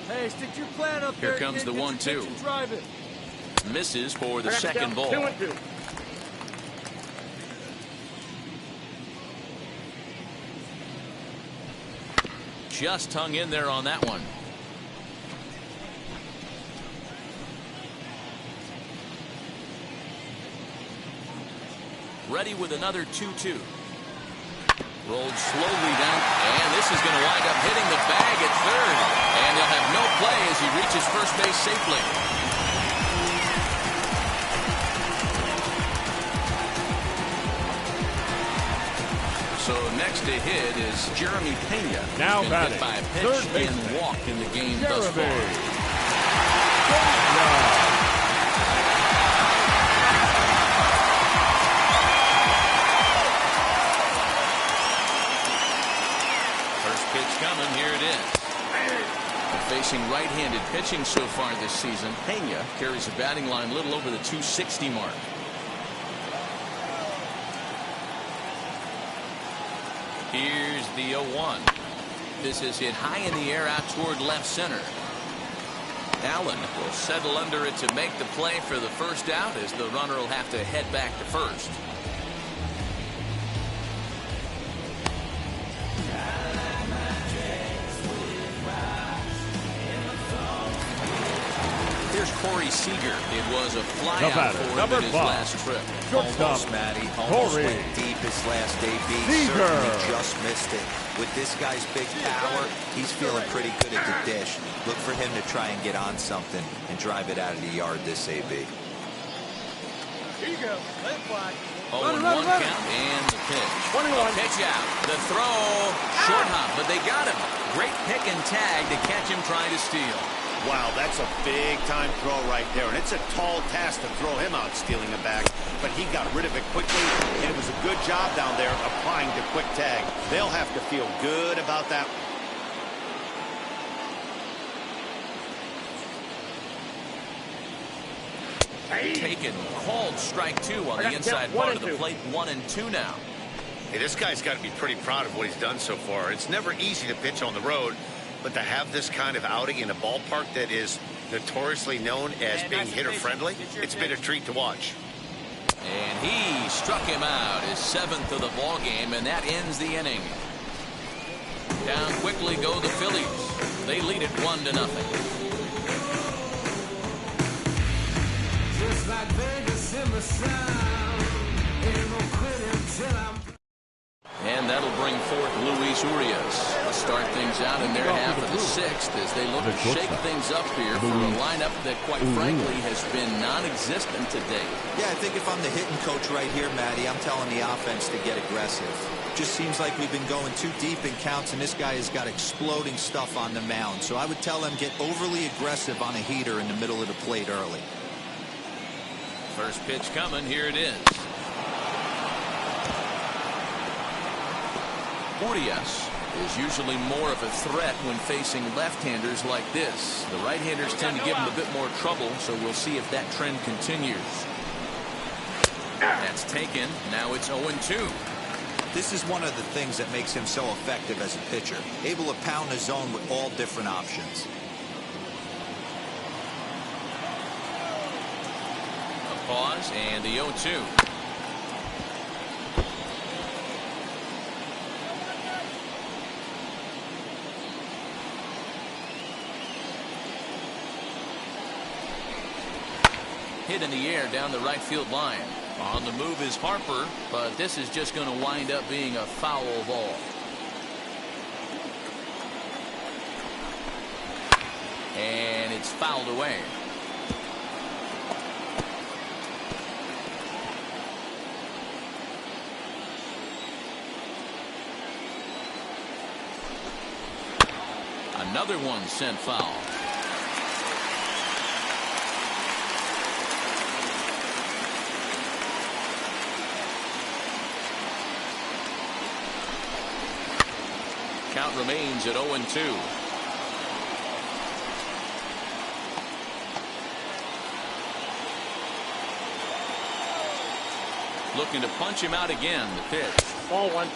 Hey, stick to your plan up there. Here comes the 1-2. Drive it. Misses for the second ball. 2-2. Just hung in there on that one. Ready with another 2-2. Rolled slowly down, and this is going to wind up hitting the bag at third. And he'll have no play as he reaches first base safely. So next to hit is Jeremy Pena. Now He's been batting, hit by a third pitch baseman, and walked in the game thus far. First pitch coming, here it is. Facing right-handed pitching so far this season, Pena carries a batting line a little over the 260 mark. Here's the 0-1. This is hit high in the air out toward left center. Allen will settle under it to make the play for the first out, as the runner will have to head back to first. Here's Corey Seager. It was a flyout for him in his last trip. Almost, Matty. Almost Corey went deep his last AB. Seager. Certainly just missed it. With this guy's big power, he's feeling pretty good at the dish. Look for him to try and get on something and drive it out of the yard this AB. Here you go. Let it fly. 0-1 count and the pitch. 1-1. Pitch out. The throw. Short hop, but they got him. Great pick and tag to catch him trying to steal. Wow, that's a big-time throw right there, and it's a tall task to throw him out stealing it back, but he got rid of it quickly, and it was a good job down there applying the quick tag. They'll have to feel good about that. Taken, called strike 2 on the inside part of the plate. 1-2 now. Hey, this guy's got to be pretty proud of what he's done so far. It's never easy to pitch on the road, but to have this kind of outing in a ballpark that is notoriously known as being hitter-friendly, it's been a treat to watch. And he struck him out, his 7th of the ball game, and that ends the inning. Down quickly go the Phillies. They lead it 1-0. Just like Vegas in the sun, ain't no quitting till I'm. And that'll bring forth Luis Urias to start things out in their half of the 6th as they look to shake things up here for a lineup that, quite frankly, has been non-existent today. Yeah, I think if I'm the hitting coach right here, Matty, I'm telling the offense to get aggressive. Just seems like we've been going too deep in counts, and this guy has got exploding stuff on the mound. So I would tell them get overly aggressive on a heater in the middle of the plate early. First pitch coming. Here it is. Urias is usually more of a threat when facing left-handers like this. The right-handers tend to give him a bit more trouble, so we'll see if that trend continues. That's taken. Now it's 0-2. This is one of the things that makes him so effective as a pitcher, able to pound the zone with all different options. A pause and the 0-2. Hit in the air down the right field line. On the move is Harper, but this is just going to wind up being a foul ball. And it's fouled away. Another one sent foul. Count remains at 0-2. Looking to punch him out again. The pitch. Ball one.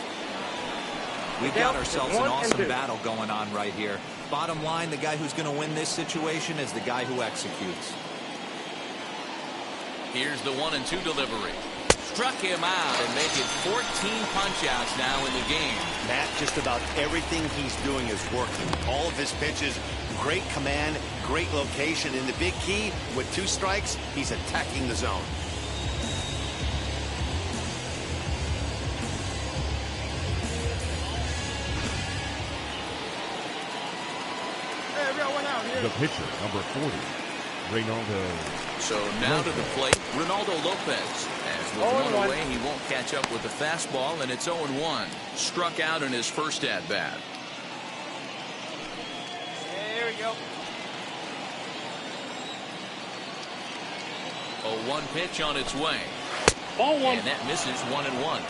We've got ourselves an awesome battle going on right here. Bottom line, the guy who's going to win this situation is the guy who executes. Here's the 1-2 delivery. Struck him out and make it 14 punch-outs now in the game. Matt, just about everything he's doing is working. All of his pitches, great command, great location. And the big key, with 2 strikes, he's attacking the zone. The pitcher, number 40, Reynaldo. So now to the plate, Reynaldo Lopez. As with one away, he won't catch up with the fastball, and it's 0-1. Struck out in his first at-bat. There we go. 0-1 pitch on its way. Ball one. And that misses 1-1.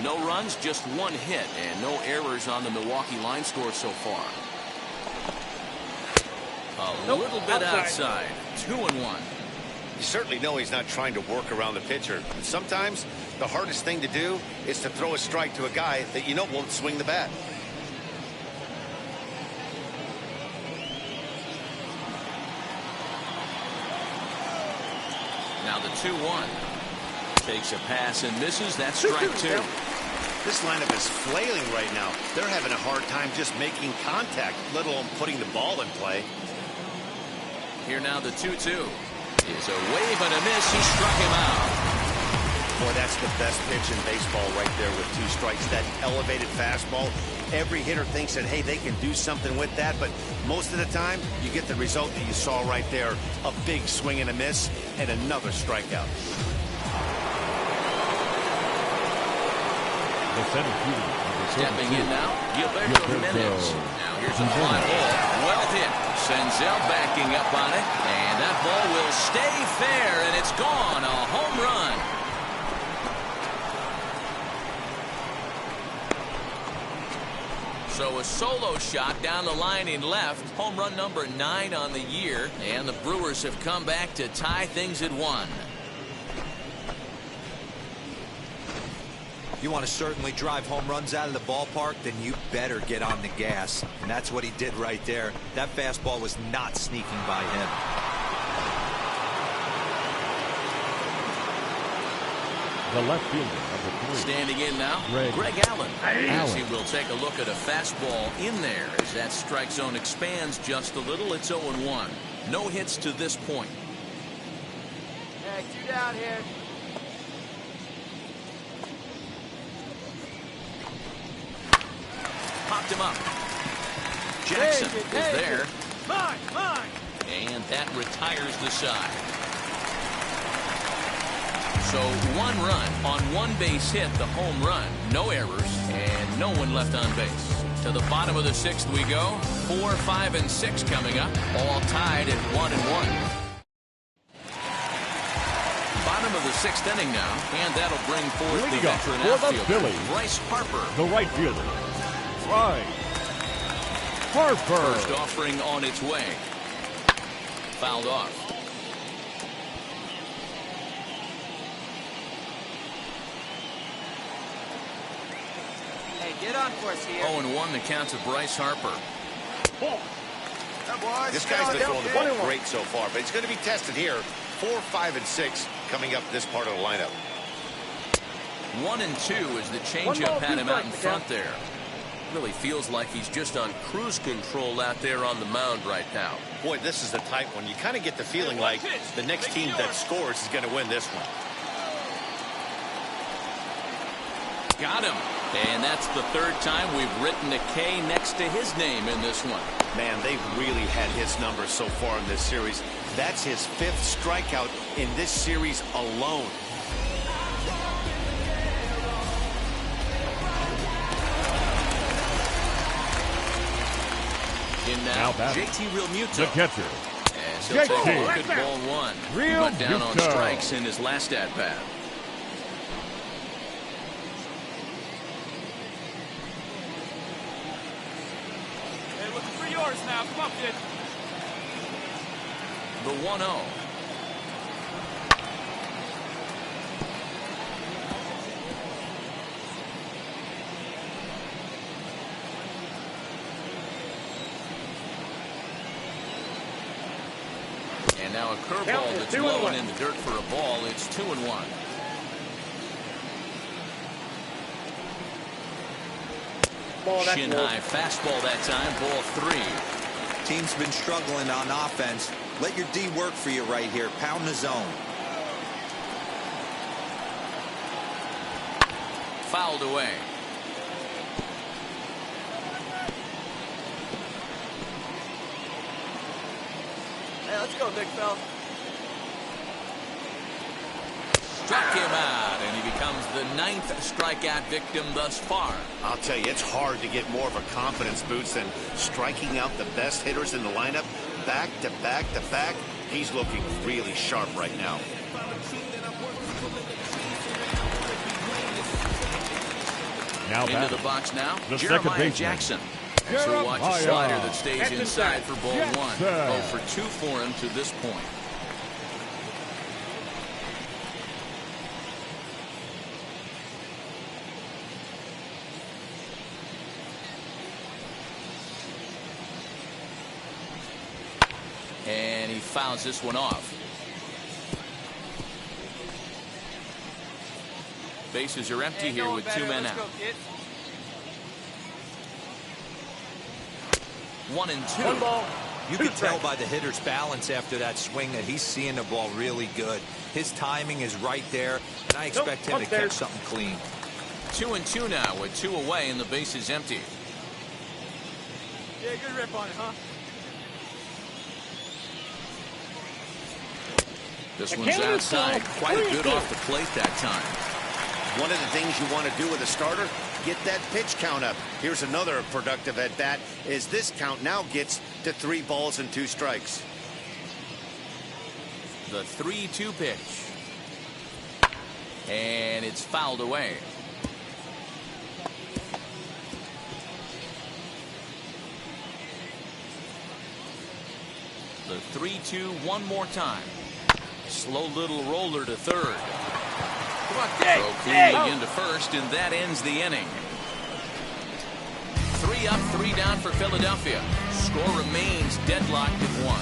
No runs, just 1 hit, and no errors on the Milwaukee line score so far. A little bit outside. 2-1. You certainly know he's not trying to work around the pitcher. But sometimes the hardest thing to do is to throw a strike to a guy that you know won't swing the bat. Now the 2-1. Takes a pass and misses. That's strike 2. This lineup is flailing right now. They're having a hard time just making contact, let alone putting the ball in play. Here now the 2-2 is a wave and a miss. He struck him out. Boy, that's the best pitch in baseball right there with 2 strikes. That elevated fastball. Every hitter thinks that, hey, they can do something with that, but most of the time you get the result that you saw right there. A big swing and a miss and another strikeout. The center fielder, stepping in now, Gilberto Jimenez. Now here's a fly ball. Well hit. Senzel backing up on it, and that ball will stay fair, and it's gone. A home run. So a solo shot down the line in left. Home run number 9 on the year, and the Brewers have come back to tie things at 1. You want to certainly drive home runs out of the ballpark, then you better get on the gas. And that's what he did right there. That fastball was not sneaking by him. The left fielder, number 3. Standing in now, Greg Allen. He will take a look at a fastball in there as that strike zone expands just a little. It's 0-1. No hits to this point. Hey, 2 down here. Popped him up. Jackson is there. Mine. And that retires the side. So 1 run on 1 base hit, the home run. No errors and no one left on base. To the bottom of the 6th we go. 4, 5, and 6 coming up. All tied at 1-1. Bottom of the 6th inning now. And that'll bring forth the veteran outfielder, Bryce Harper. The right fielder. Right. Harper. First offering on its way. Fouled off. Hey, get on for us here. 0-1 the count to Bryce Harper. This guy's been throwing the ball great so far, but it's going to be tested here. 4, 5, and 6 coming up this part of the lineup. 1 and 2 as the changeup had him out in front there. Really feels like he's just on cruise control out there on the mound right now. Boy, this is the tight one. You kind of get the feeling like the next team that scores is going to win this one. Got him. And that's the 3rd time we've written a K next to his name in this one. Man, they've really had his numbers so far in this series. That's his 5th strikeout in this series alone. In now JT Realmuto. The catcher. As he'll take a look at ball 1. He went down on strikes in his last at-bat. They're looking for yours now. Come on, kid. The 1-0. And now a curveball that's low and in the dirt for a ball. It's 2-1. Shin high fastball that time. Ball 3. Team's been struggling on offense. Let your D work for you right here. Pound the zone. Fouled away. Hey, let's go, big fella. Struck him out, and he becomes the 9th strikeout victim thus far. I'll tell you, it's hard to get more of a confidence boost than striking out the best hitters in the lineup back to back to back. He's looking really sharp right now. Now Into the box now, the second Jeremiah baseman, Jackson. And so watch a slider that stays inside for ball 1. 0 for 2 for him to this point. And he fouls this one off. Bases are empty here with 2 men out. 1 and 2. One ball. You can tell by the hitter's balance after that swing that he's seeing the ball really good. His timing is right there, and I expect him to catch something clean. 2 and 2 now with 2 away and the base is empty. Yeah, good rip on it, huh? This one's outside. Quite a good off the plate that time. One of the things you want to do with a starter, get that pitch count up. Here's another productive at bat as this count now gets to 3 balls and 2 strikes. The 3-2 pitch. And it's fouled away. The 3-2 one more time. Slow little roller to third. Throw cleanly into first, and that ends the inning. 3 up, 3 down for Philadelphia. Score remains deadlocked at 1.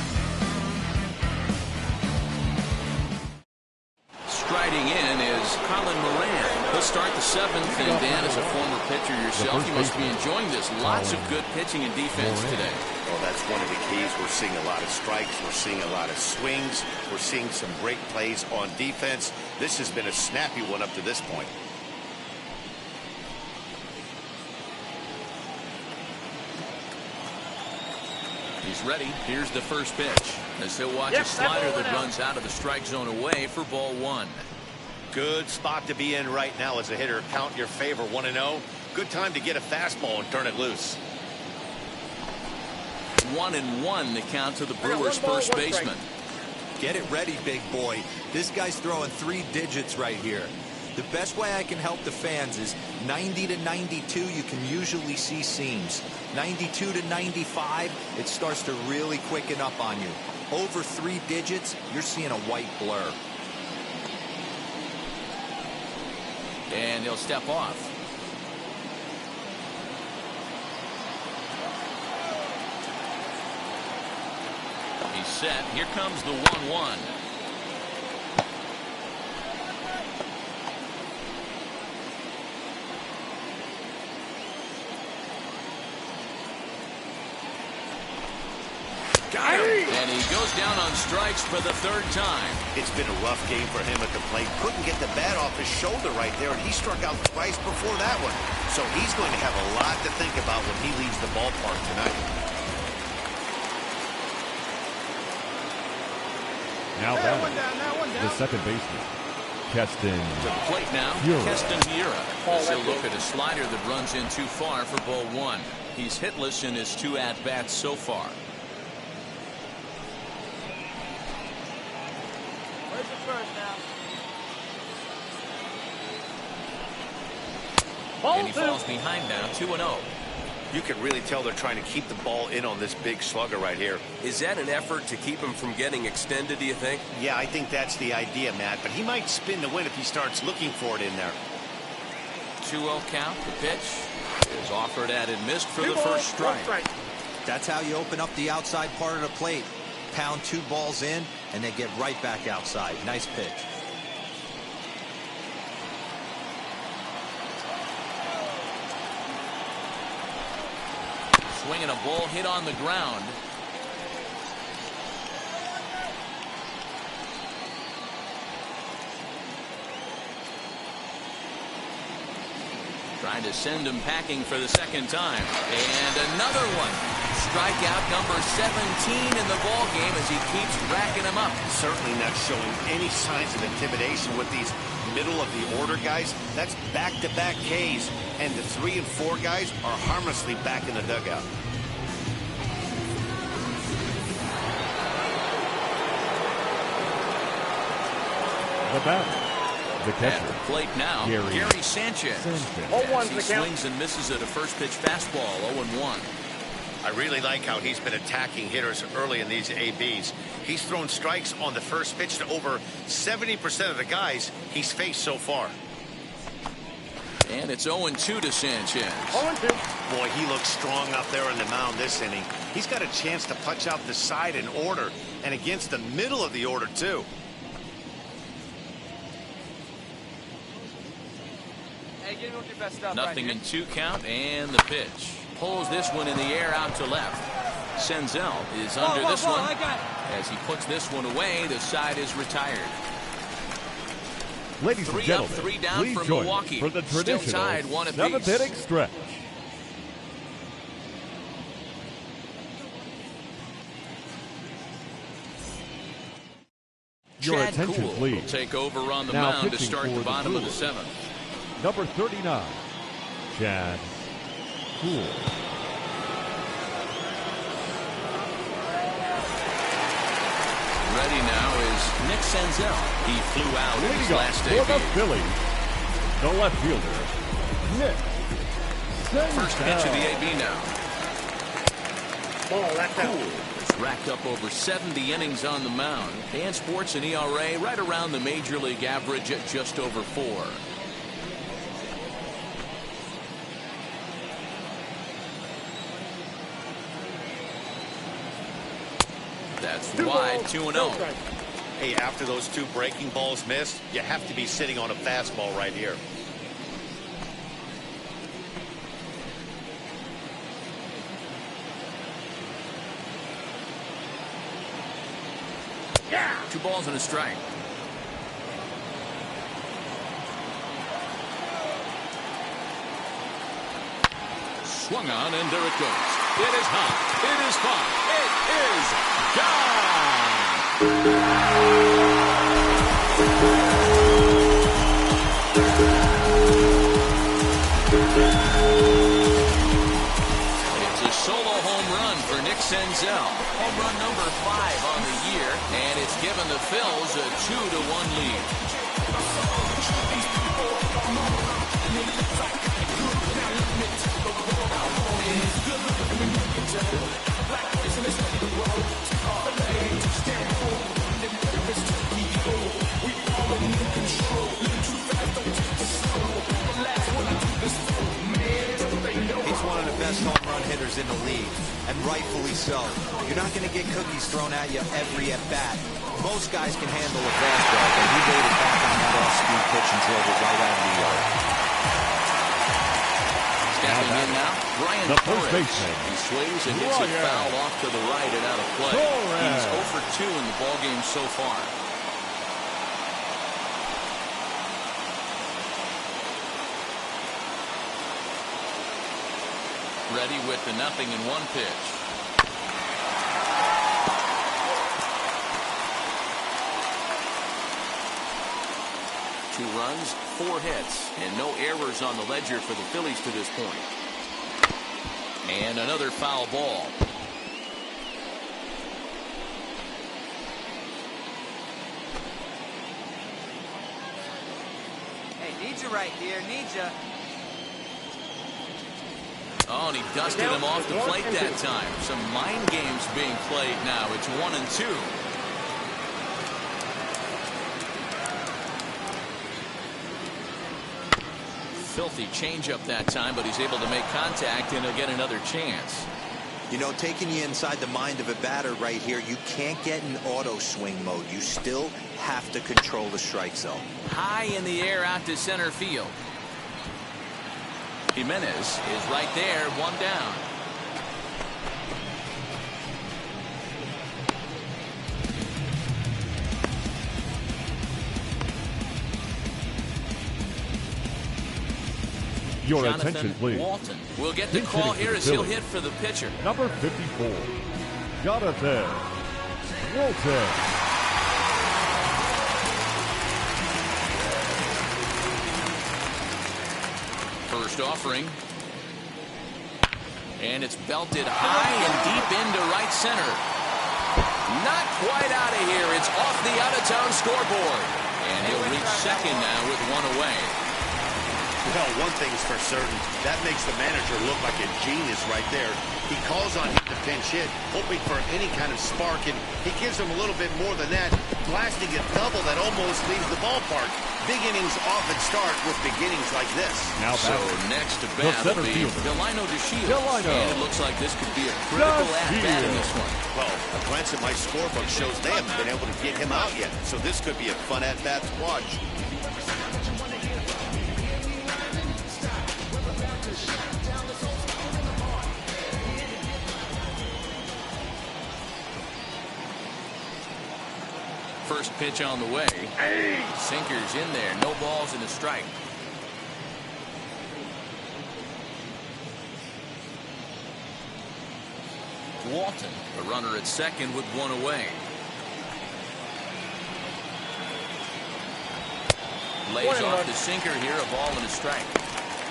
Striding in is Colin Moran. He'll start the 7th, and Dan, as a former pitcher yourself, you must be enjoying this. Lots of good pitching and defense today. Well, that's one of the keys. We're seeing a lot of strikes. We're seeing a lot of swings. We're seeing some break plays on defense. This has been a snappy one up to this point. He's ready. Here's the first pitch. As he'll watch a slider that runs out of the strike zone away for ball 1. Good spot to be in right now as a hitter. Count your favor, 1-0. Good time to get a fastball and turn it loose. 1-1 the count to the Brewers' first baseman. Get it ready, big boy. This guy's throwing 3 digits right here. The best way I can help the fans is 90 to 92, you can usually see seams. 92 to 95, it starts to really quicken up on you. Over 3 digits, you're seeing a white blur. And he'll step off. He's set. Here comes the 1-1. Got him. And he goes down on strikes for the 3rd time. It's been a rough game for him at the plate. Couldn't get the bat off his shoulder right there, and he struck out twice before that one. So he's going to have a lot to think about when he leaves the ballpark tonight. Now batting, the second baseman, Keston. To the plate now, Keston Hiura. As he'll look at a slider that runs in too far for ball 1. He's hitless in his 2 at-bats so far. Where's the first now? And he falls behind now, 2-0. You can really tell they're trying to keep the ball in on this big slugger right here. Is that an effort to keep him from getting extended, do you think? Yeah, I think that's the idea, Matt. But he might spin the win if he starts looking for it in there. 2-0 count. The pitch is offered at and missed for the first strike. That's how you open up the outside part of the plate. Pound 2 balls in and then get right back outside. Nice pitch. Swinging a ball hit on the ground. Trying to send him packing for the second time. And another one. Strikeout number 17 in the ball game as he keeps racking them up. Certainly not showing any signs of intimidation with these middle of the order guys. That's back-to-back Ks, and the 3 and 4 guys are harmlessly back in the dugout. The batter, the catcher. At the plate now, Gary Sanchez. As he swings and misses at a first pitch fastball, 0-1. I really like how he's been attacking hitters early in these ABs. He's thrown strikes on the first pitch to over 70% of the guys he's faced so far. And it's 0-2 to Sanchez. 0-2. Boy, he looks strong up there on the mound this inning. He's got a chance to punch out the side in order, and against the middle of the order, too. Hey, give me your best stuff. Nothing right in 2 count, and the pitch. Pulls this one in the air out to left. Senzel is under this one. As he puts this one away, the side is retired. Ladies and gentlemen, 3 up, 3 down please for join Milwaukee. me for the Still traditional tied 1 apiece. 7th inning stretch. Your Chad attention, Kuhl please. will take over on the Now mound to pitching start for the the bottom of the Brewers. 7th. Number 39, Chad Kuhl. Ready now is Nick Senzel. He flew out in his Leading up last for the debut. Phillies, the left fielder, Nick Senzel. First pitch of the AB now. Kuhl has racked up over 70 innings on the mound and sports an ERA right around the major league average at just over 4. That's wide, 2-0. Hey, after those 2 breaking balls missed, you have to be sitting on a fastball right here. Yeah. 2 balls and a strike. Swung on, and there it goes. It is high. It is far. It is gone. It's a solo home run for Nick Senzel. Home run number 5 on the year, and it's given the Phils a 2-1 lead. He's one of the best home run hitters in the league, and rightfully so. You're not going to get cookies thrown at you every at-bat. Most guys can handle a fastball, but he laid it back on that off-speed pitch and drove it right out of the yard. Stepping in now, Brian the first Torres. baseman. He swings and hits it foul off to the right and out of play. He's 0 for 2 in the ballgame so far. Ready with the 0-1 pitch. Two runs, 4 hits, and no errors on the ledger for the Phillies to this point. And another foul ball. Hey, need you right here. Need you. Oh, Oh, and he dusted him off the plate that time. Some mind games being played now. It's 1-2. Filthy changeup that time, but he's able to make contact and he'll get another chance. You know, taking you inside the mind of a batter right here, you can't get in auto swing mode. You still have to control the strike zone. High in the air out to center field. Jimenez is right there, one down. Your Jonathan attention, please. Walton will get the call here as he'll hit for the pitcher. Number 54, Jonathan Walton. First offering. And it's belted high and deep into right center. Not quite out of here. It's off the out-of-town scoreboard. And he'll reach second now with one away. Well, one thing's for certain. That makes the manager look like a genius right there. He calls on him to pinch hit, hoping for any kind of spark, and he gives him a little bit more than that, blasting a double that almost leaves the ballpark. Big innings often start with beginnings like this. Now so next to bat will be Delino DeShields. And it looks like this could be a critical at-bat in this one. Well, a glance at my scorebook shows they haven't been able to get him out yet, so this could be a fun at-bat to watch. First pitch on the way. Sinker's in there. No balls and a strike. Walton, the runner at second with one away. Lays off the sinker here, a ball and a strike.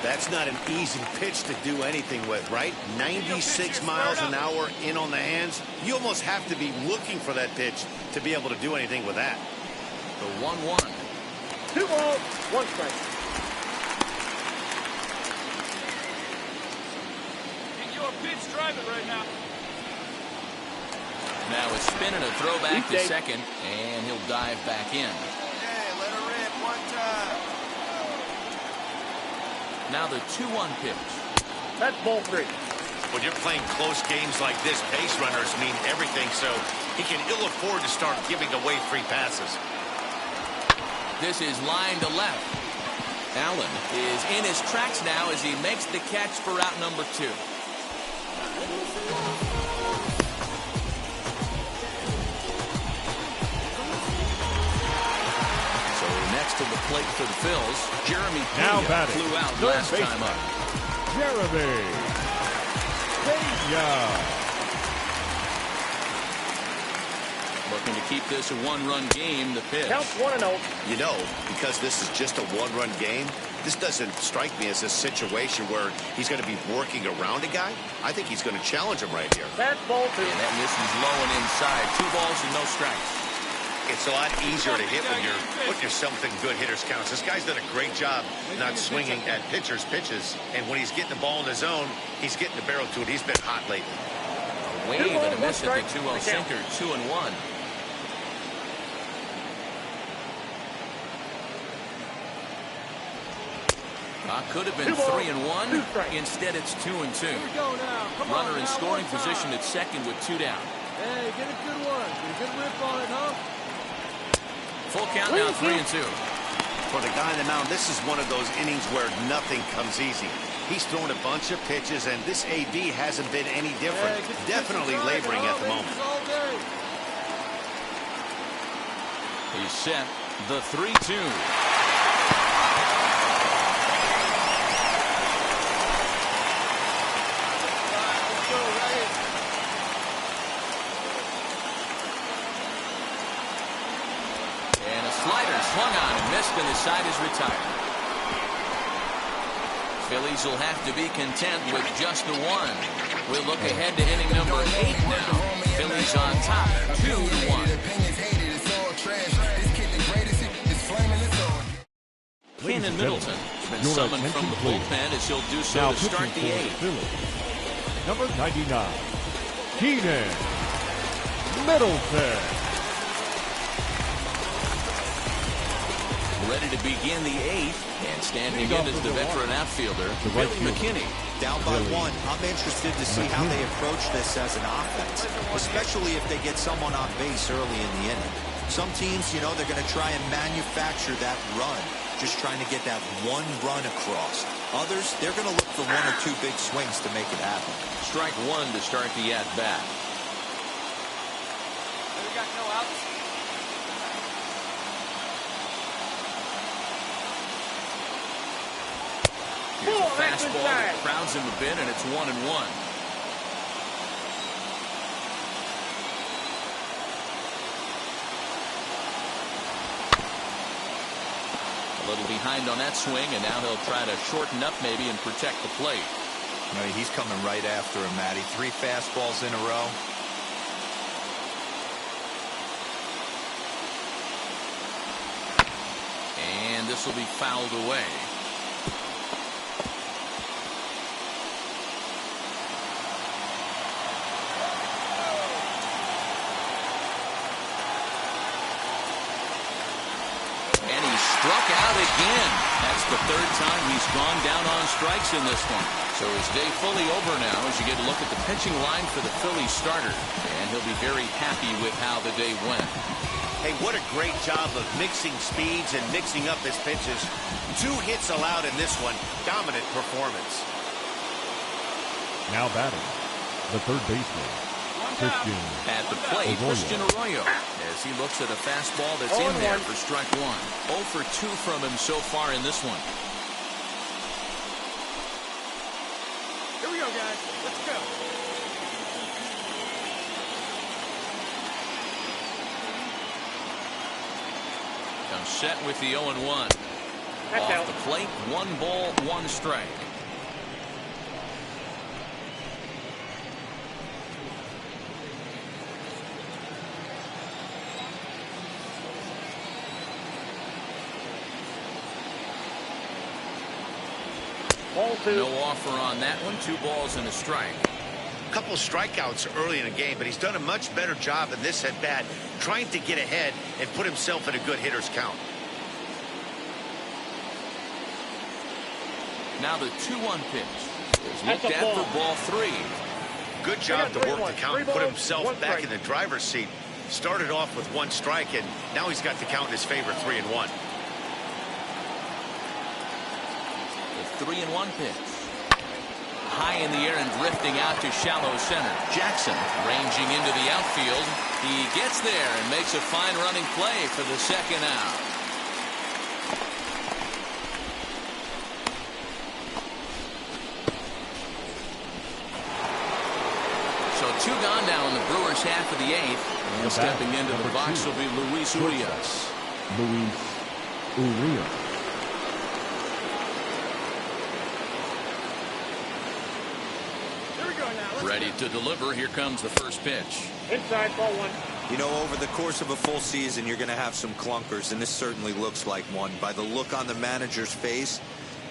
That's not an easy pitch to do anything with, right? 96 miles an hour in on the hands. You almost have to be looking for that pitch to be able to do anything with that. The 1-1. 2 balls, 1 strike. You're pitch driving right now. Now a spin and a throwback to second, and he'll dive back in. Hey, let her rip one time. Now the 2-1 pitch. That's ball 3. When you're playing close games like this, base runners mean everything, so he can ill afford to start giving away free passes. This is line to left. Allen is in his tracks now as he makes the catch for out number 2. So next to the plate for the Phils, Jeremy Pena flew out last time up. Jeremy Pena. Looking to keep this a one-run game. The pitch. Counts 1-0. You know, because this is just a one-run game, this doesn't strike me as a situation where he's going to be working around a guy. I think he's going to challenge him right here. That's ball 2. And that misses low and inside. 2 balls and no strikes. It's a lot easier to hit when you're putting yourself in good hitters counts. This guy's done a great job not swinging at pitchers' pitches. And when he's getting the ball in the zone, he's getting the barrel to it. He's been hot lately. A wave and a miss at the 2-0 sinker. 2-1. Could have been 3-1. Instead, it's 2-2. Runner in scoring position at second with 2 down. Hey, get a good one. Get a good rip on it, huh? Full count now, 3-2. For the guy on the mound, this is one of those innings where nothing comes easy. He's thrown a bunch of pitches, and this AB hasn't been any different. Definitely laboring at the moment. He's set. The 3-2. Swung on and missed, and his side is retired. Phillies will have to be content with just the 1. We'll look ahead to inning number 8 now. Phillies on top, 2-1. Kenan Middleton has been summoned from the bullpen as he'll do so to start the 8th. number 99, Keenan Middleton. Ready to begin the 8th, and standing in is the veteran outfielder, Billy McKinney. Down by 1. I'm interested to see how they approach this as an offense, especially if they get someone on base early in the inning. Some teams, you know, they're going to try and manufacture that run, just trying to get that one run across. Others, they're going to look for 1 or 2 big swings to make it happen. Strike 1 to start the at-bat. We got no outs. Here's a fastball that crowds him a bit, and it's 1-1. A little behind on that swing, and now he'll try to shorten up maybe and protect the plate. No, he's coming right after him, Matty. 3 fastballs in a row. And this will be fouled away. Struck out again. That's the 3rd time he's gone down on strikes in this one. So his day fully over now as you get a look at the pitching line for the Phillies starter. And he'll be very happy with how the day went. Hey, what a great job of mixing speeds and mixing up his pitches. 2 hits allowed in this one. Dominant performance. Now batting, the third baseman, Christian. At the plate, Christian Arroyo, as he looks at a fastball that's in there for strike 1. 0 for 2 from him so far in this one. Here we go, guys. Let's go. Comes set with the 0-1. Off the plate, 1 ball, 1 strike. No offer on that one. 2 balls and a strike. A couple strikeouts early in the game, but he's done a much better job in this at-bat trying to get ahead and put himself in a good hitter's count. Now the 2-1 pitch is looked at for ball 3. Good job to work the count and put himself back in the driver's seat. Started off with 1 strike, and now he's got the count in his favor, 3-1. 3-1 pitch. High in the air and drifting out to shallow center. Jackson ranging into the outfield. He gets there and makes a fine running play for the 2nd out. So 2 gone now in the Brewers half of the 8th. And stepping into the box will be Luis Urias. Luis Urias. Ready to deliver. Here comes the first pitch. Inside, ball 1. You know, over the course of a full season, you're going to have some clunkers, and this certainly looks like one. By the look on the manager's face,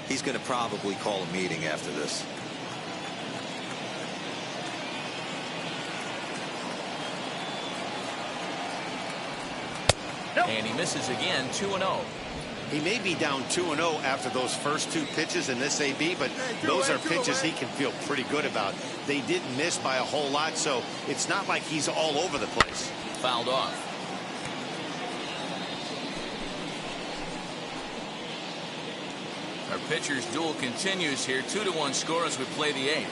he's going to probably call a meeting after this. And he misses again, 2-0. He may be down 2-0 after those first 2 pitches in this AB, but those are pitches he can feel pretty good about. They didn't miss by a whole lot, so it's not like he's all over the place. Fouled off. Our pitcher's duel continues here. 2-1 score as we play the 8th.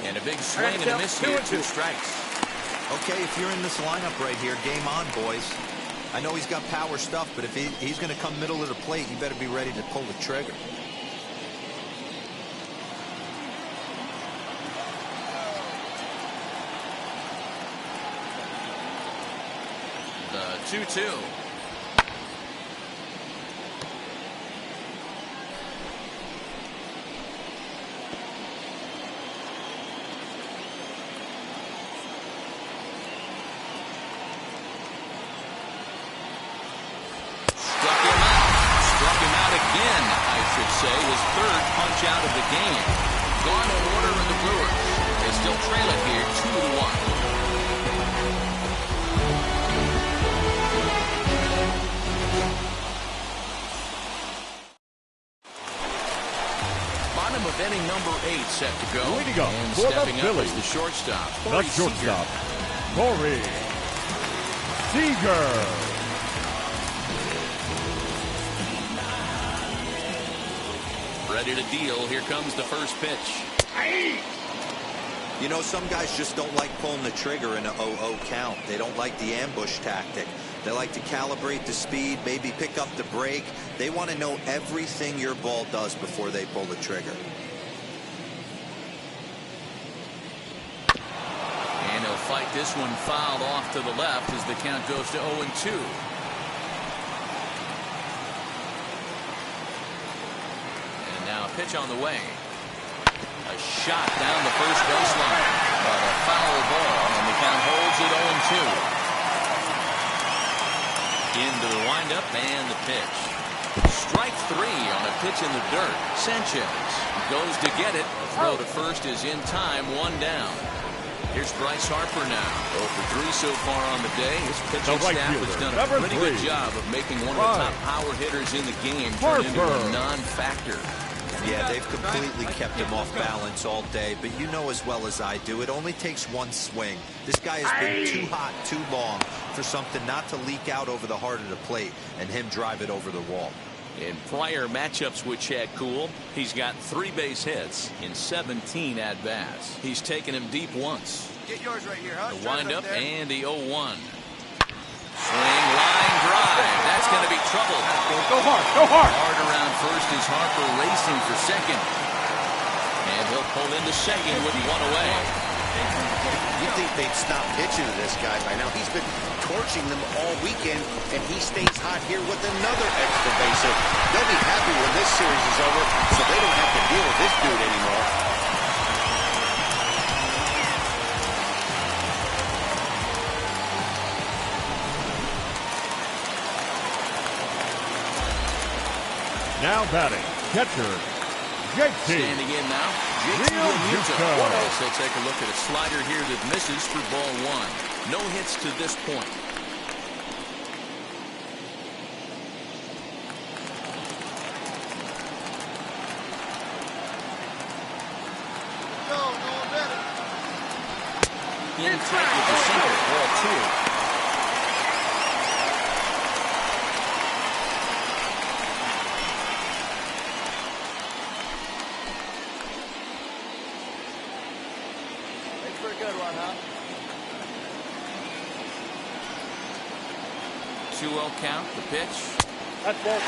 And a big swing and a miss here. 2 strikes. Okay, if you're in this lineup right here, game on, boys. I know he's got power stuff, but if he's going to come middle of the plate, you better be ready to pull the trigger. The 2-2. again, I should say, his third punch out of the game. Gone in order in the Brewers. They still trail it here 2-1. Bottom of inning number 8 set to go. Leading up and for stepping the up Phillies, is the shortstop. the shortstop, Corey Seager. Ready to deal. Here comes the first pitch. You know, some guys just don't like pulling the trigger in an 0-0 count. They don't like the ambush tactic. They like to calibrate the speed, maybe pick up the brake. They want to know everything your ball does before they pull the trigger. And he'll fight this one fouled off to the left as the count goes to 0-2. Now a pitch on the way. A shot down the first baseline. But a foul ball, and the count holds it 0-2. Into the windup and the pitch. Strike 3 on a pitch in the dirt. Sanchez goes to get it. The throw to first is in time, 1 down. Here's Bryce Harper now. 0 for 3 so far on the day. His pitching staff has done a pretty good job of making one of the top power hitters in the game turn into a non-factor. Yeah, they've completely kept him off balance all day, but you know as well as I do, it only takes one swing. This guy has been too hot, too long for something not to leak out over the heart of the plate and him drive it over the wall. In prior matchups with Chad Kuhl, he's got 3 base hits in 17 at-bats. He's taken him deep once. Get yours right here, huh? The windup and the 0-1. Swing, line drive. That's going to be trouble. Go hard, go hard. Hard around first is Harper racing for second. And he'll pull into second with 1 away. You'd think they'd stop pitching to this guy by now. He's been torching them all weekend, and he stays hot here with another extra base hit. They'll be happy when this series is over, so they don't have to deal with this dude anymore. Now batting, catcher, JT. Standing in now, JT. So take a look at a slider here that misses for ball 1. No hits to this point. No one better. In tight with the single, ball 2. Good one, huh? 2-0 count, the pitch. That's ball 3.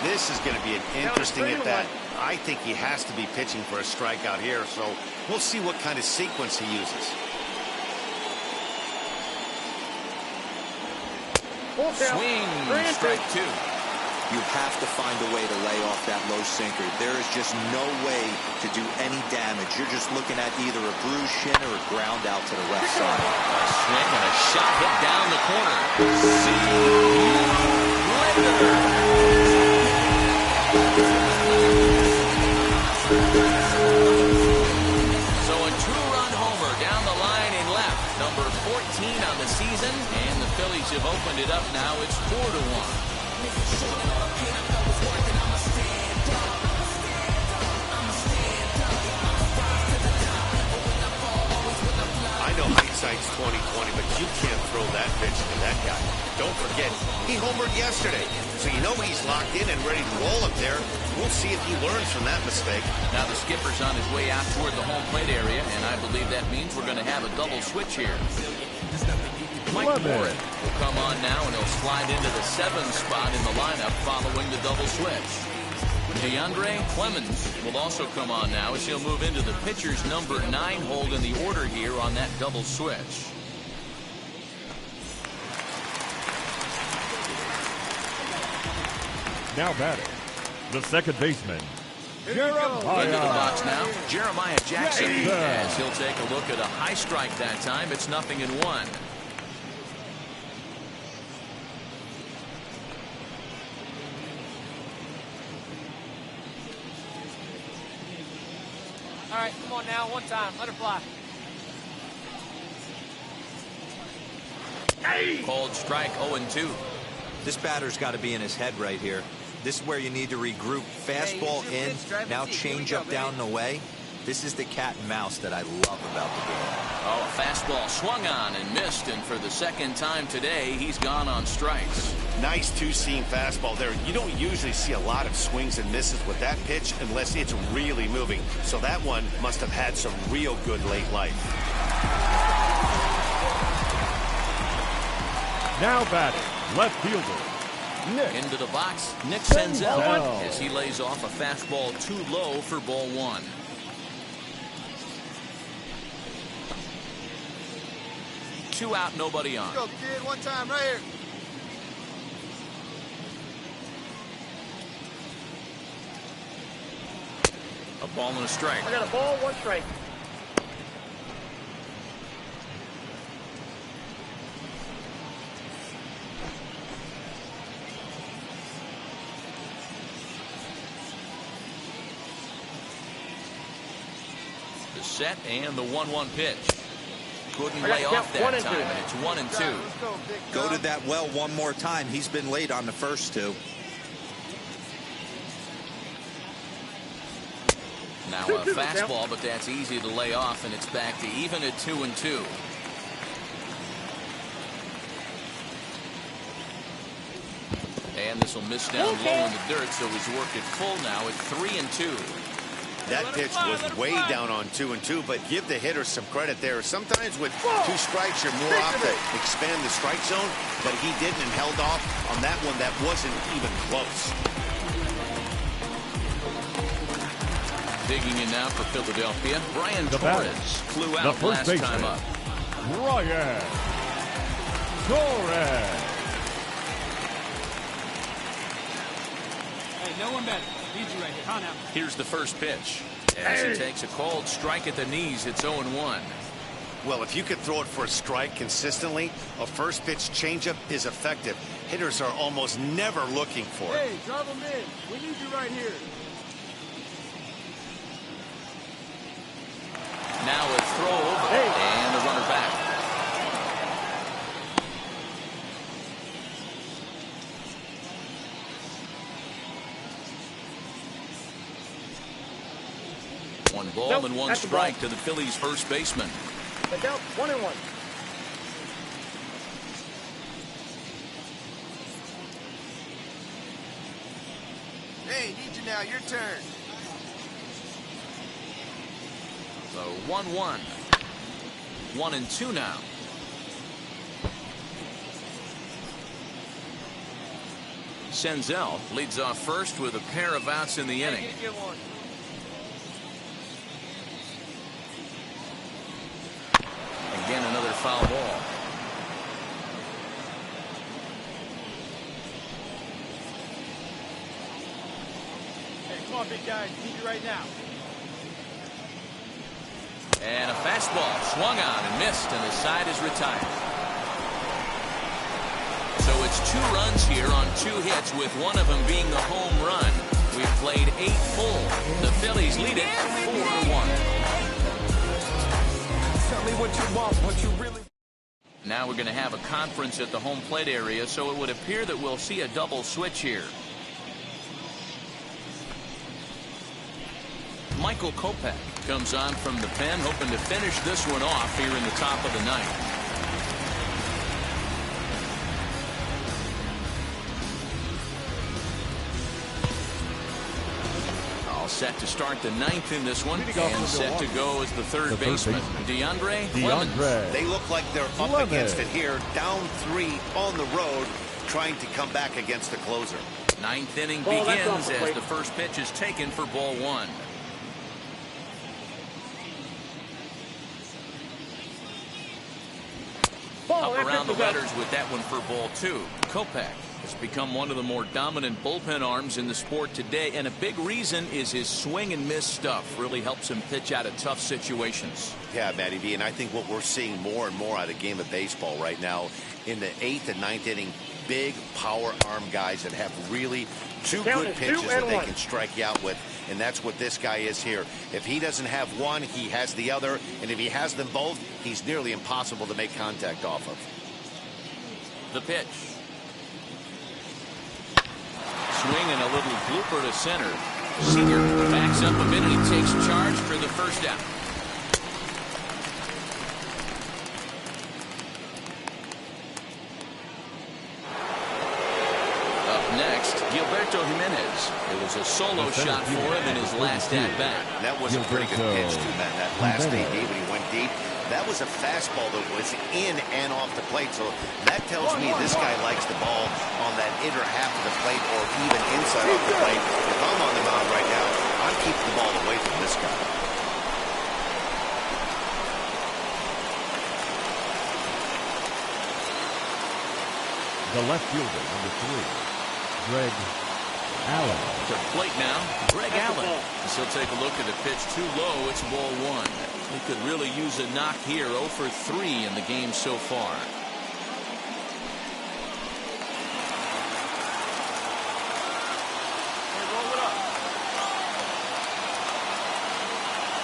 This is going to be an interesting at bat. I think he has to be pitching for a strikeout here, so we'll see what kind of sequence he uses. Swing, strike 2. You have to find a way to lay off that low sinker. There is just no way to do any damage. You're just looking at either a bruised shin or a ground out to the left side. A swing and a shot hit down the corner. See you later. So a 2-run homer down the line in left. Number 14 on the season. And the Phillies have opened it up now. It's 4-1. I know hindsight's 20/20, but you can't throw that pitch to that guy. Don't forget, he homered yesterday, so you know he's locked in and ready to roll up there. We'll see if he learns from that mistake. Now the skipper's on his way out toward the home plate area, and I believe that means we're going to have a double switch here. Mike Morin will come on now, and he'll slide into the 7th spot in the lineup following the double switch. DeAndre Clemens will also come on now as he'll move into the pitcher's number 9 hold in the order here on that double switch. Now batting, The second baseman, Into the Jeremiah. box now, Jeremiah Jackson. As he'll take a look at a high strike that time. It's 0-1. All right, come on now, one time. Let her fly. Called strike 0-2. This batter's got to be in his head right here. This is where you need to regroup. Fastball in, now change up down and away. This is the cat and mouse that I love about the game. Oh, a fastball swung on and missed, and for the second time today, he's gone on strikes. Nice two-seam fastball there. You don't usually see a lot of swings and misses with that pitch unless it's really moving. So that one must have had some real good late life. Now batting, left fielder, Nick. Into the box, Nick Senzel, as he lays off a fastball too low for ball one. Two out, nobody on. Go, kid, one time right here. A ball and a strike. I got a ball, one strike. The set and the 1-1 pitch. Couldn't lay off that time, and it's 1-2. Go to that well one more time. He's been late on the first two. Now a fastball, but that's easy to lay off, and it's back to even at 2-2. And this will miss down low in the dirt, so he's worked it full now at 3-2. That pitch was way down on 2-2, but give the hitter some credit there. Sometimes with two strikes, you're more apt to expand the strike zone, but he didn't and held off on that one that wasn't even close. Digging in now for Philadelphia, Brian Torres flew out last time up. Brian Torres. Hey, no one better. Need you right here. Come on now. Here's the first pitch. As he takes a called strike at the knees, it's 0-1. Well, if you could throw it for a strike consistently, a first pitch changeup is effective. Hitters are almost never looking for it. Hey, drive them in. We need you right here. Now a throw over, and the runner back. One ball and one strike to the Phillies' first baseman. But out, 1-1. Hey, need you now. Your turn. So 1-1. 1-2 now. Senzel leads off first with a pair of outs in the inning. Again, another foul ball. Hey, come on, big guy. Need you right now. And a fastball swung on and missed, and the side is retired. So it's 2 runs here on 2 hits, with one of them being the home run. We've played 8 full. The Phillies lead it 4-1. Tell me what you want, what you really. Now we're going to have a conference at the home plate area, so it would appear that we'll see a double switch here. Michael Kopech comes on from the pen, hoping to finish this one off here in the top of the ninth. All set to start the ninth in this one, and set to go as the third baseman, DeAndre Clemens. They look like they're up against it here, down 3 on the road, trying to come back against the closer. Ninth inning begins as the first pitch is taken for ball 1. Up around the letters with that one for ball 2. Kopech It's become one of the more dominant bullpen arms in the sport today, and a big reason is his swing and miss stuff. Really helps him pitch out of tough situations. Yeah, Matty V, and I think what we're seeing more and more out of game of baseball right now in the 8th and 9th inning, big power arm guys that have really two good pitches that they can strike you out with, and that's what this guy is here. If he doesn't have one, he has the other, and if he has them both, he's nearly impossible to make contact off of. The pitch. Swing and a little blooper to center. Seager backs up a bit and he takes charge for the first out. Up next, Gilberto Jimenez. It was a solo shot for him in his last at-bat. That was a pretty good pitch, too, man. That last he gave when he went deep. That was a fastball that was in and off the plate, so that tells me this guy likes the ball on that inner half of the plate or even inside of the plate. If I'm on the mound right now, I'm keeping the ball away from this guy. The left fielder, number 3, Greg Allen. To plate now, Greg Allen. He'll take a look at the pitch too low. It's ball 1. He could really use a knock here. 0 for 3 in the game so far.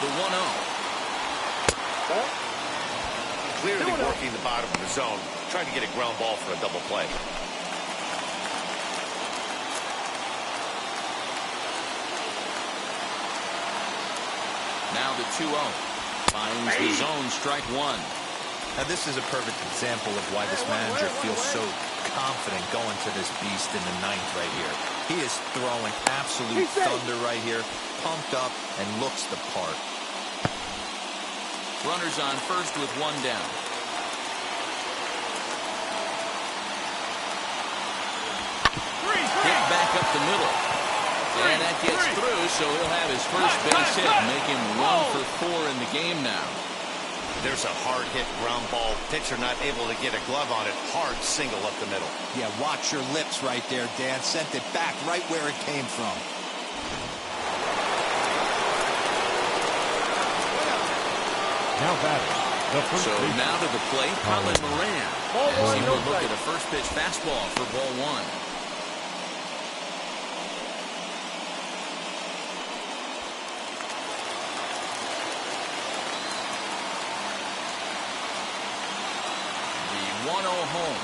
The 1-0. Clearly working the bottom of the zone, trying to get a ground ball for a double play. Now the 2-0. Finds the zone, strike 1. Now this is a perfect example of why this manager feels so confident going to this beast in the 9th right here. He is throwing absolute thunder right here, pumped up and looks the part. Runners on first with 1 down. Hit back up the middle. And that gets through, so he'll have his first base hit, make him 1 for 4 in the game now. There's a hard hit ground ball. Pitcher not able to get a glove on it. Hard single up the middle. Yeah, watch your lips right there, Dan. Sent it back right where it came from. Now batting. So now to the plate, Colin Moran. As he will look at a first pitch fastball for ball 1. The 1-0 home.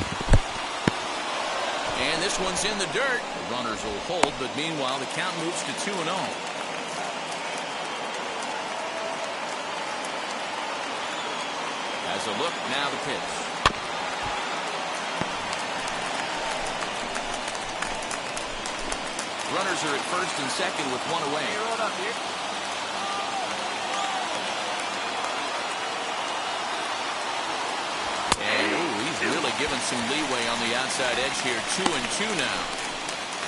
And this one's in the dirt. The runners will hold, but meanwhile the count moves to 2-0. As a look, now the pitch. Runners are at first and second with 1 away. And he's really given some leeway on the outside edge here. 2-2 now.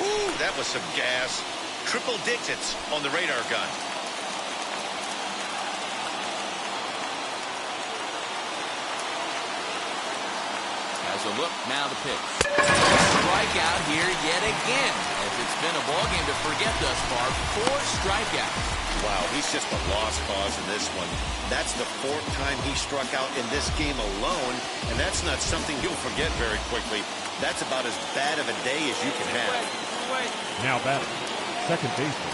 Ooh, that was some gas. Triple digits on the radar gun. As a look, now the pitch. Strikeout here yet again. As it's been a ballgame to forget thus far. 4 strikeouts. Wow, he's just a lost cause in this one. That's the 4th time he struck out in this game alone, and that's not something you'll forget very quickly. That's about as bad of a day as you can have. Now batting. Second baseman.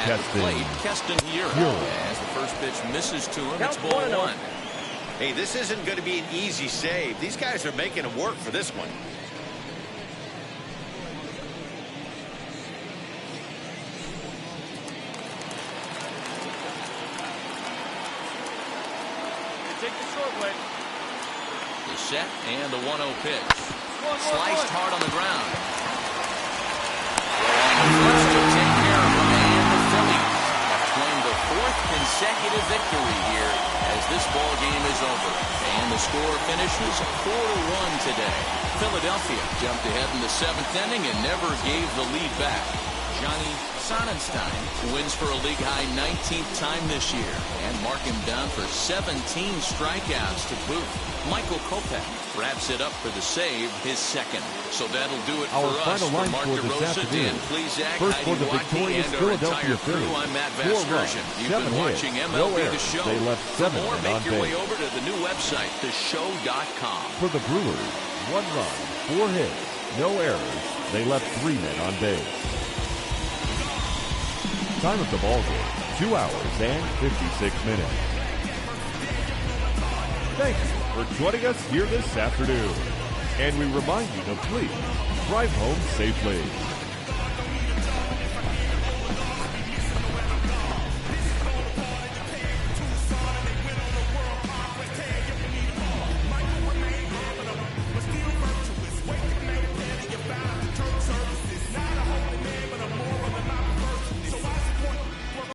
At the plate, Keston here. As the first pitch misses to him, it's ball 1. Hey, this isn't going to be an easy save. These guys are making him work for this one. Take the short way. The set and the 1-0 pitch. Sliced hard on the ground. Well, on the first to take care of him, and the Phillies have claimed the 4th consecutive victory here as this ball game is over. And the score finishes 4-1 today. Philadelphia jumped ahead in the 7th inning and never gave the lead back. Johnny Sonnenstein. Wins for a league-high 19th time this year. And mark him down for 17 strikeouts to boot. Michael Kopech wraps it up for the save, his second. So that'll do it Our for us. final line For Mark score this DeRosa, afternoon. Dan Plesac, First for the Heidi victorious Waukee, and our Philadelphia entire crew, Phillies. I'm Matt 4 runs, Vasgersian. You've 7 been watching hits, MLB no The errors. Show. They left For 7 more, men make on your way base. over to the new website, theshow.com. For the Brewers, 1 run, 4 hits, no errors. They left 3 men on base. Time of the ball game, 2 hours and 56 minutes. Thank you for joining us here this afternoon. And we remind you to please drive home safely.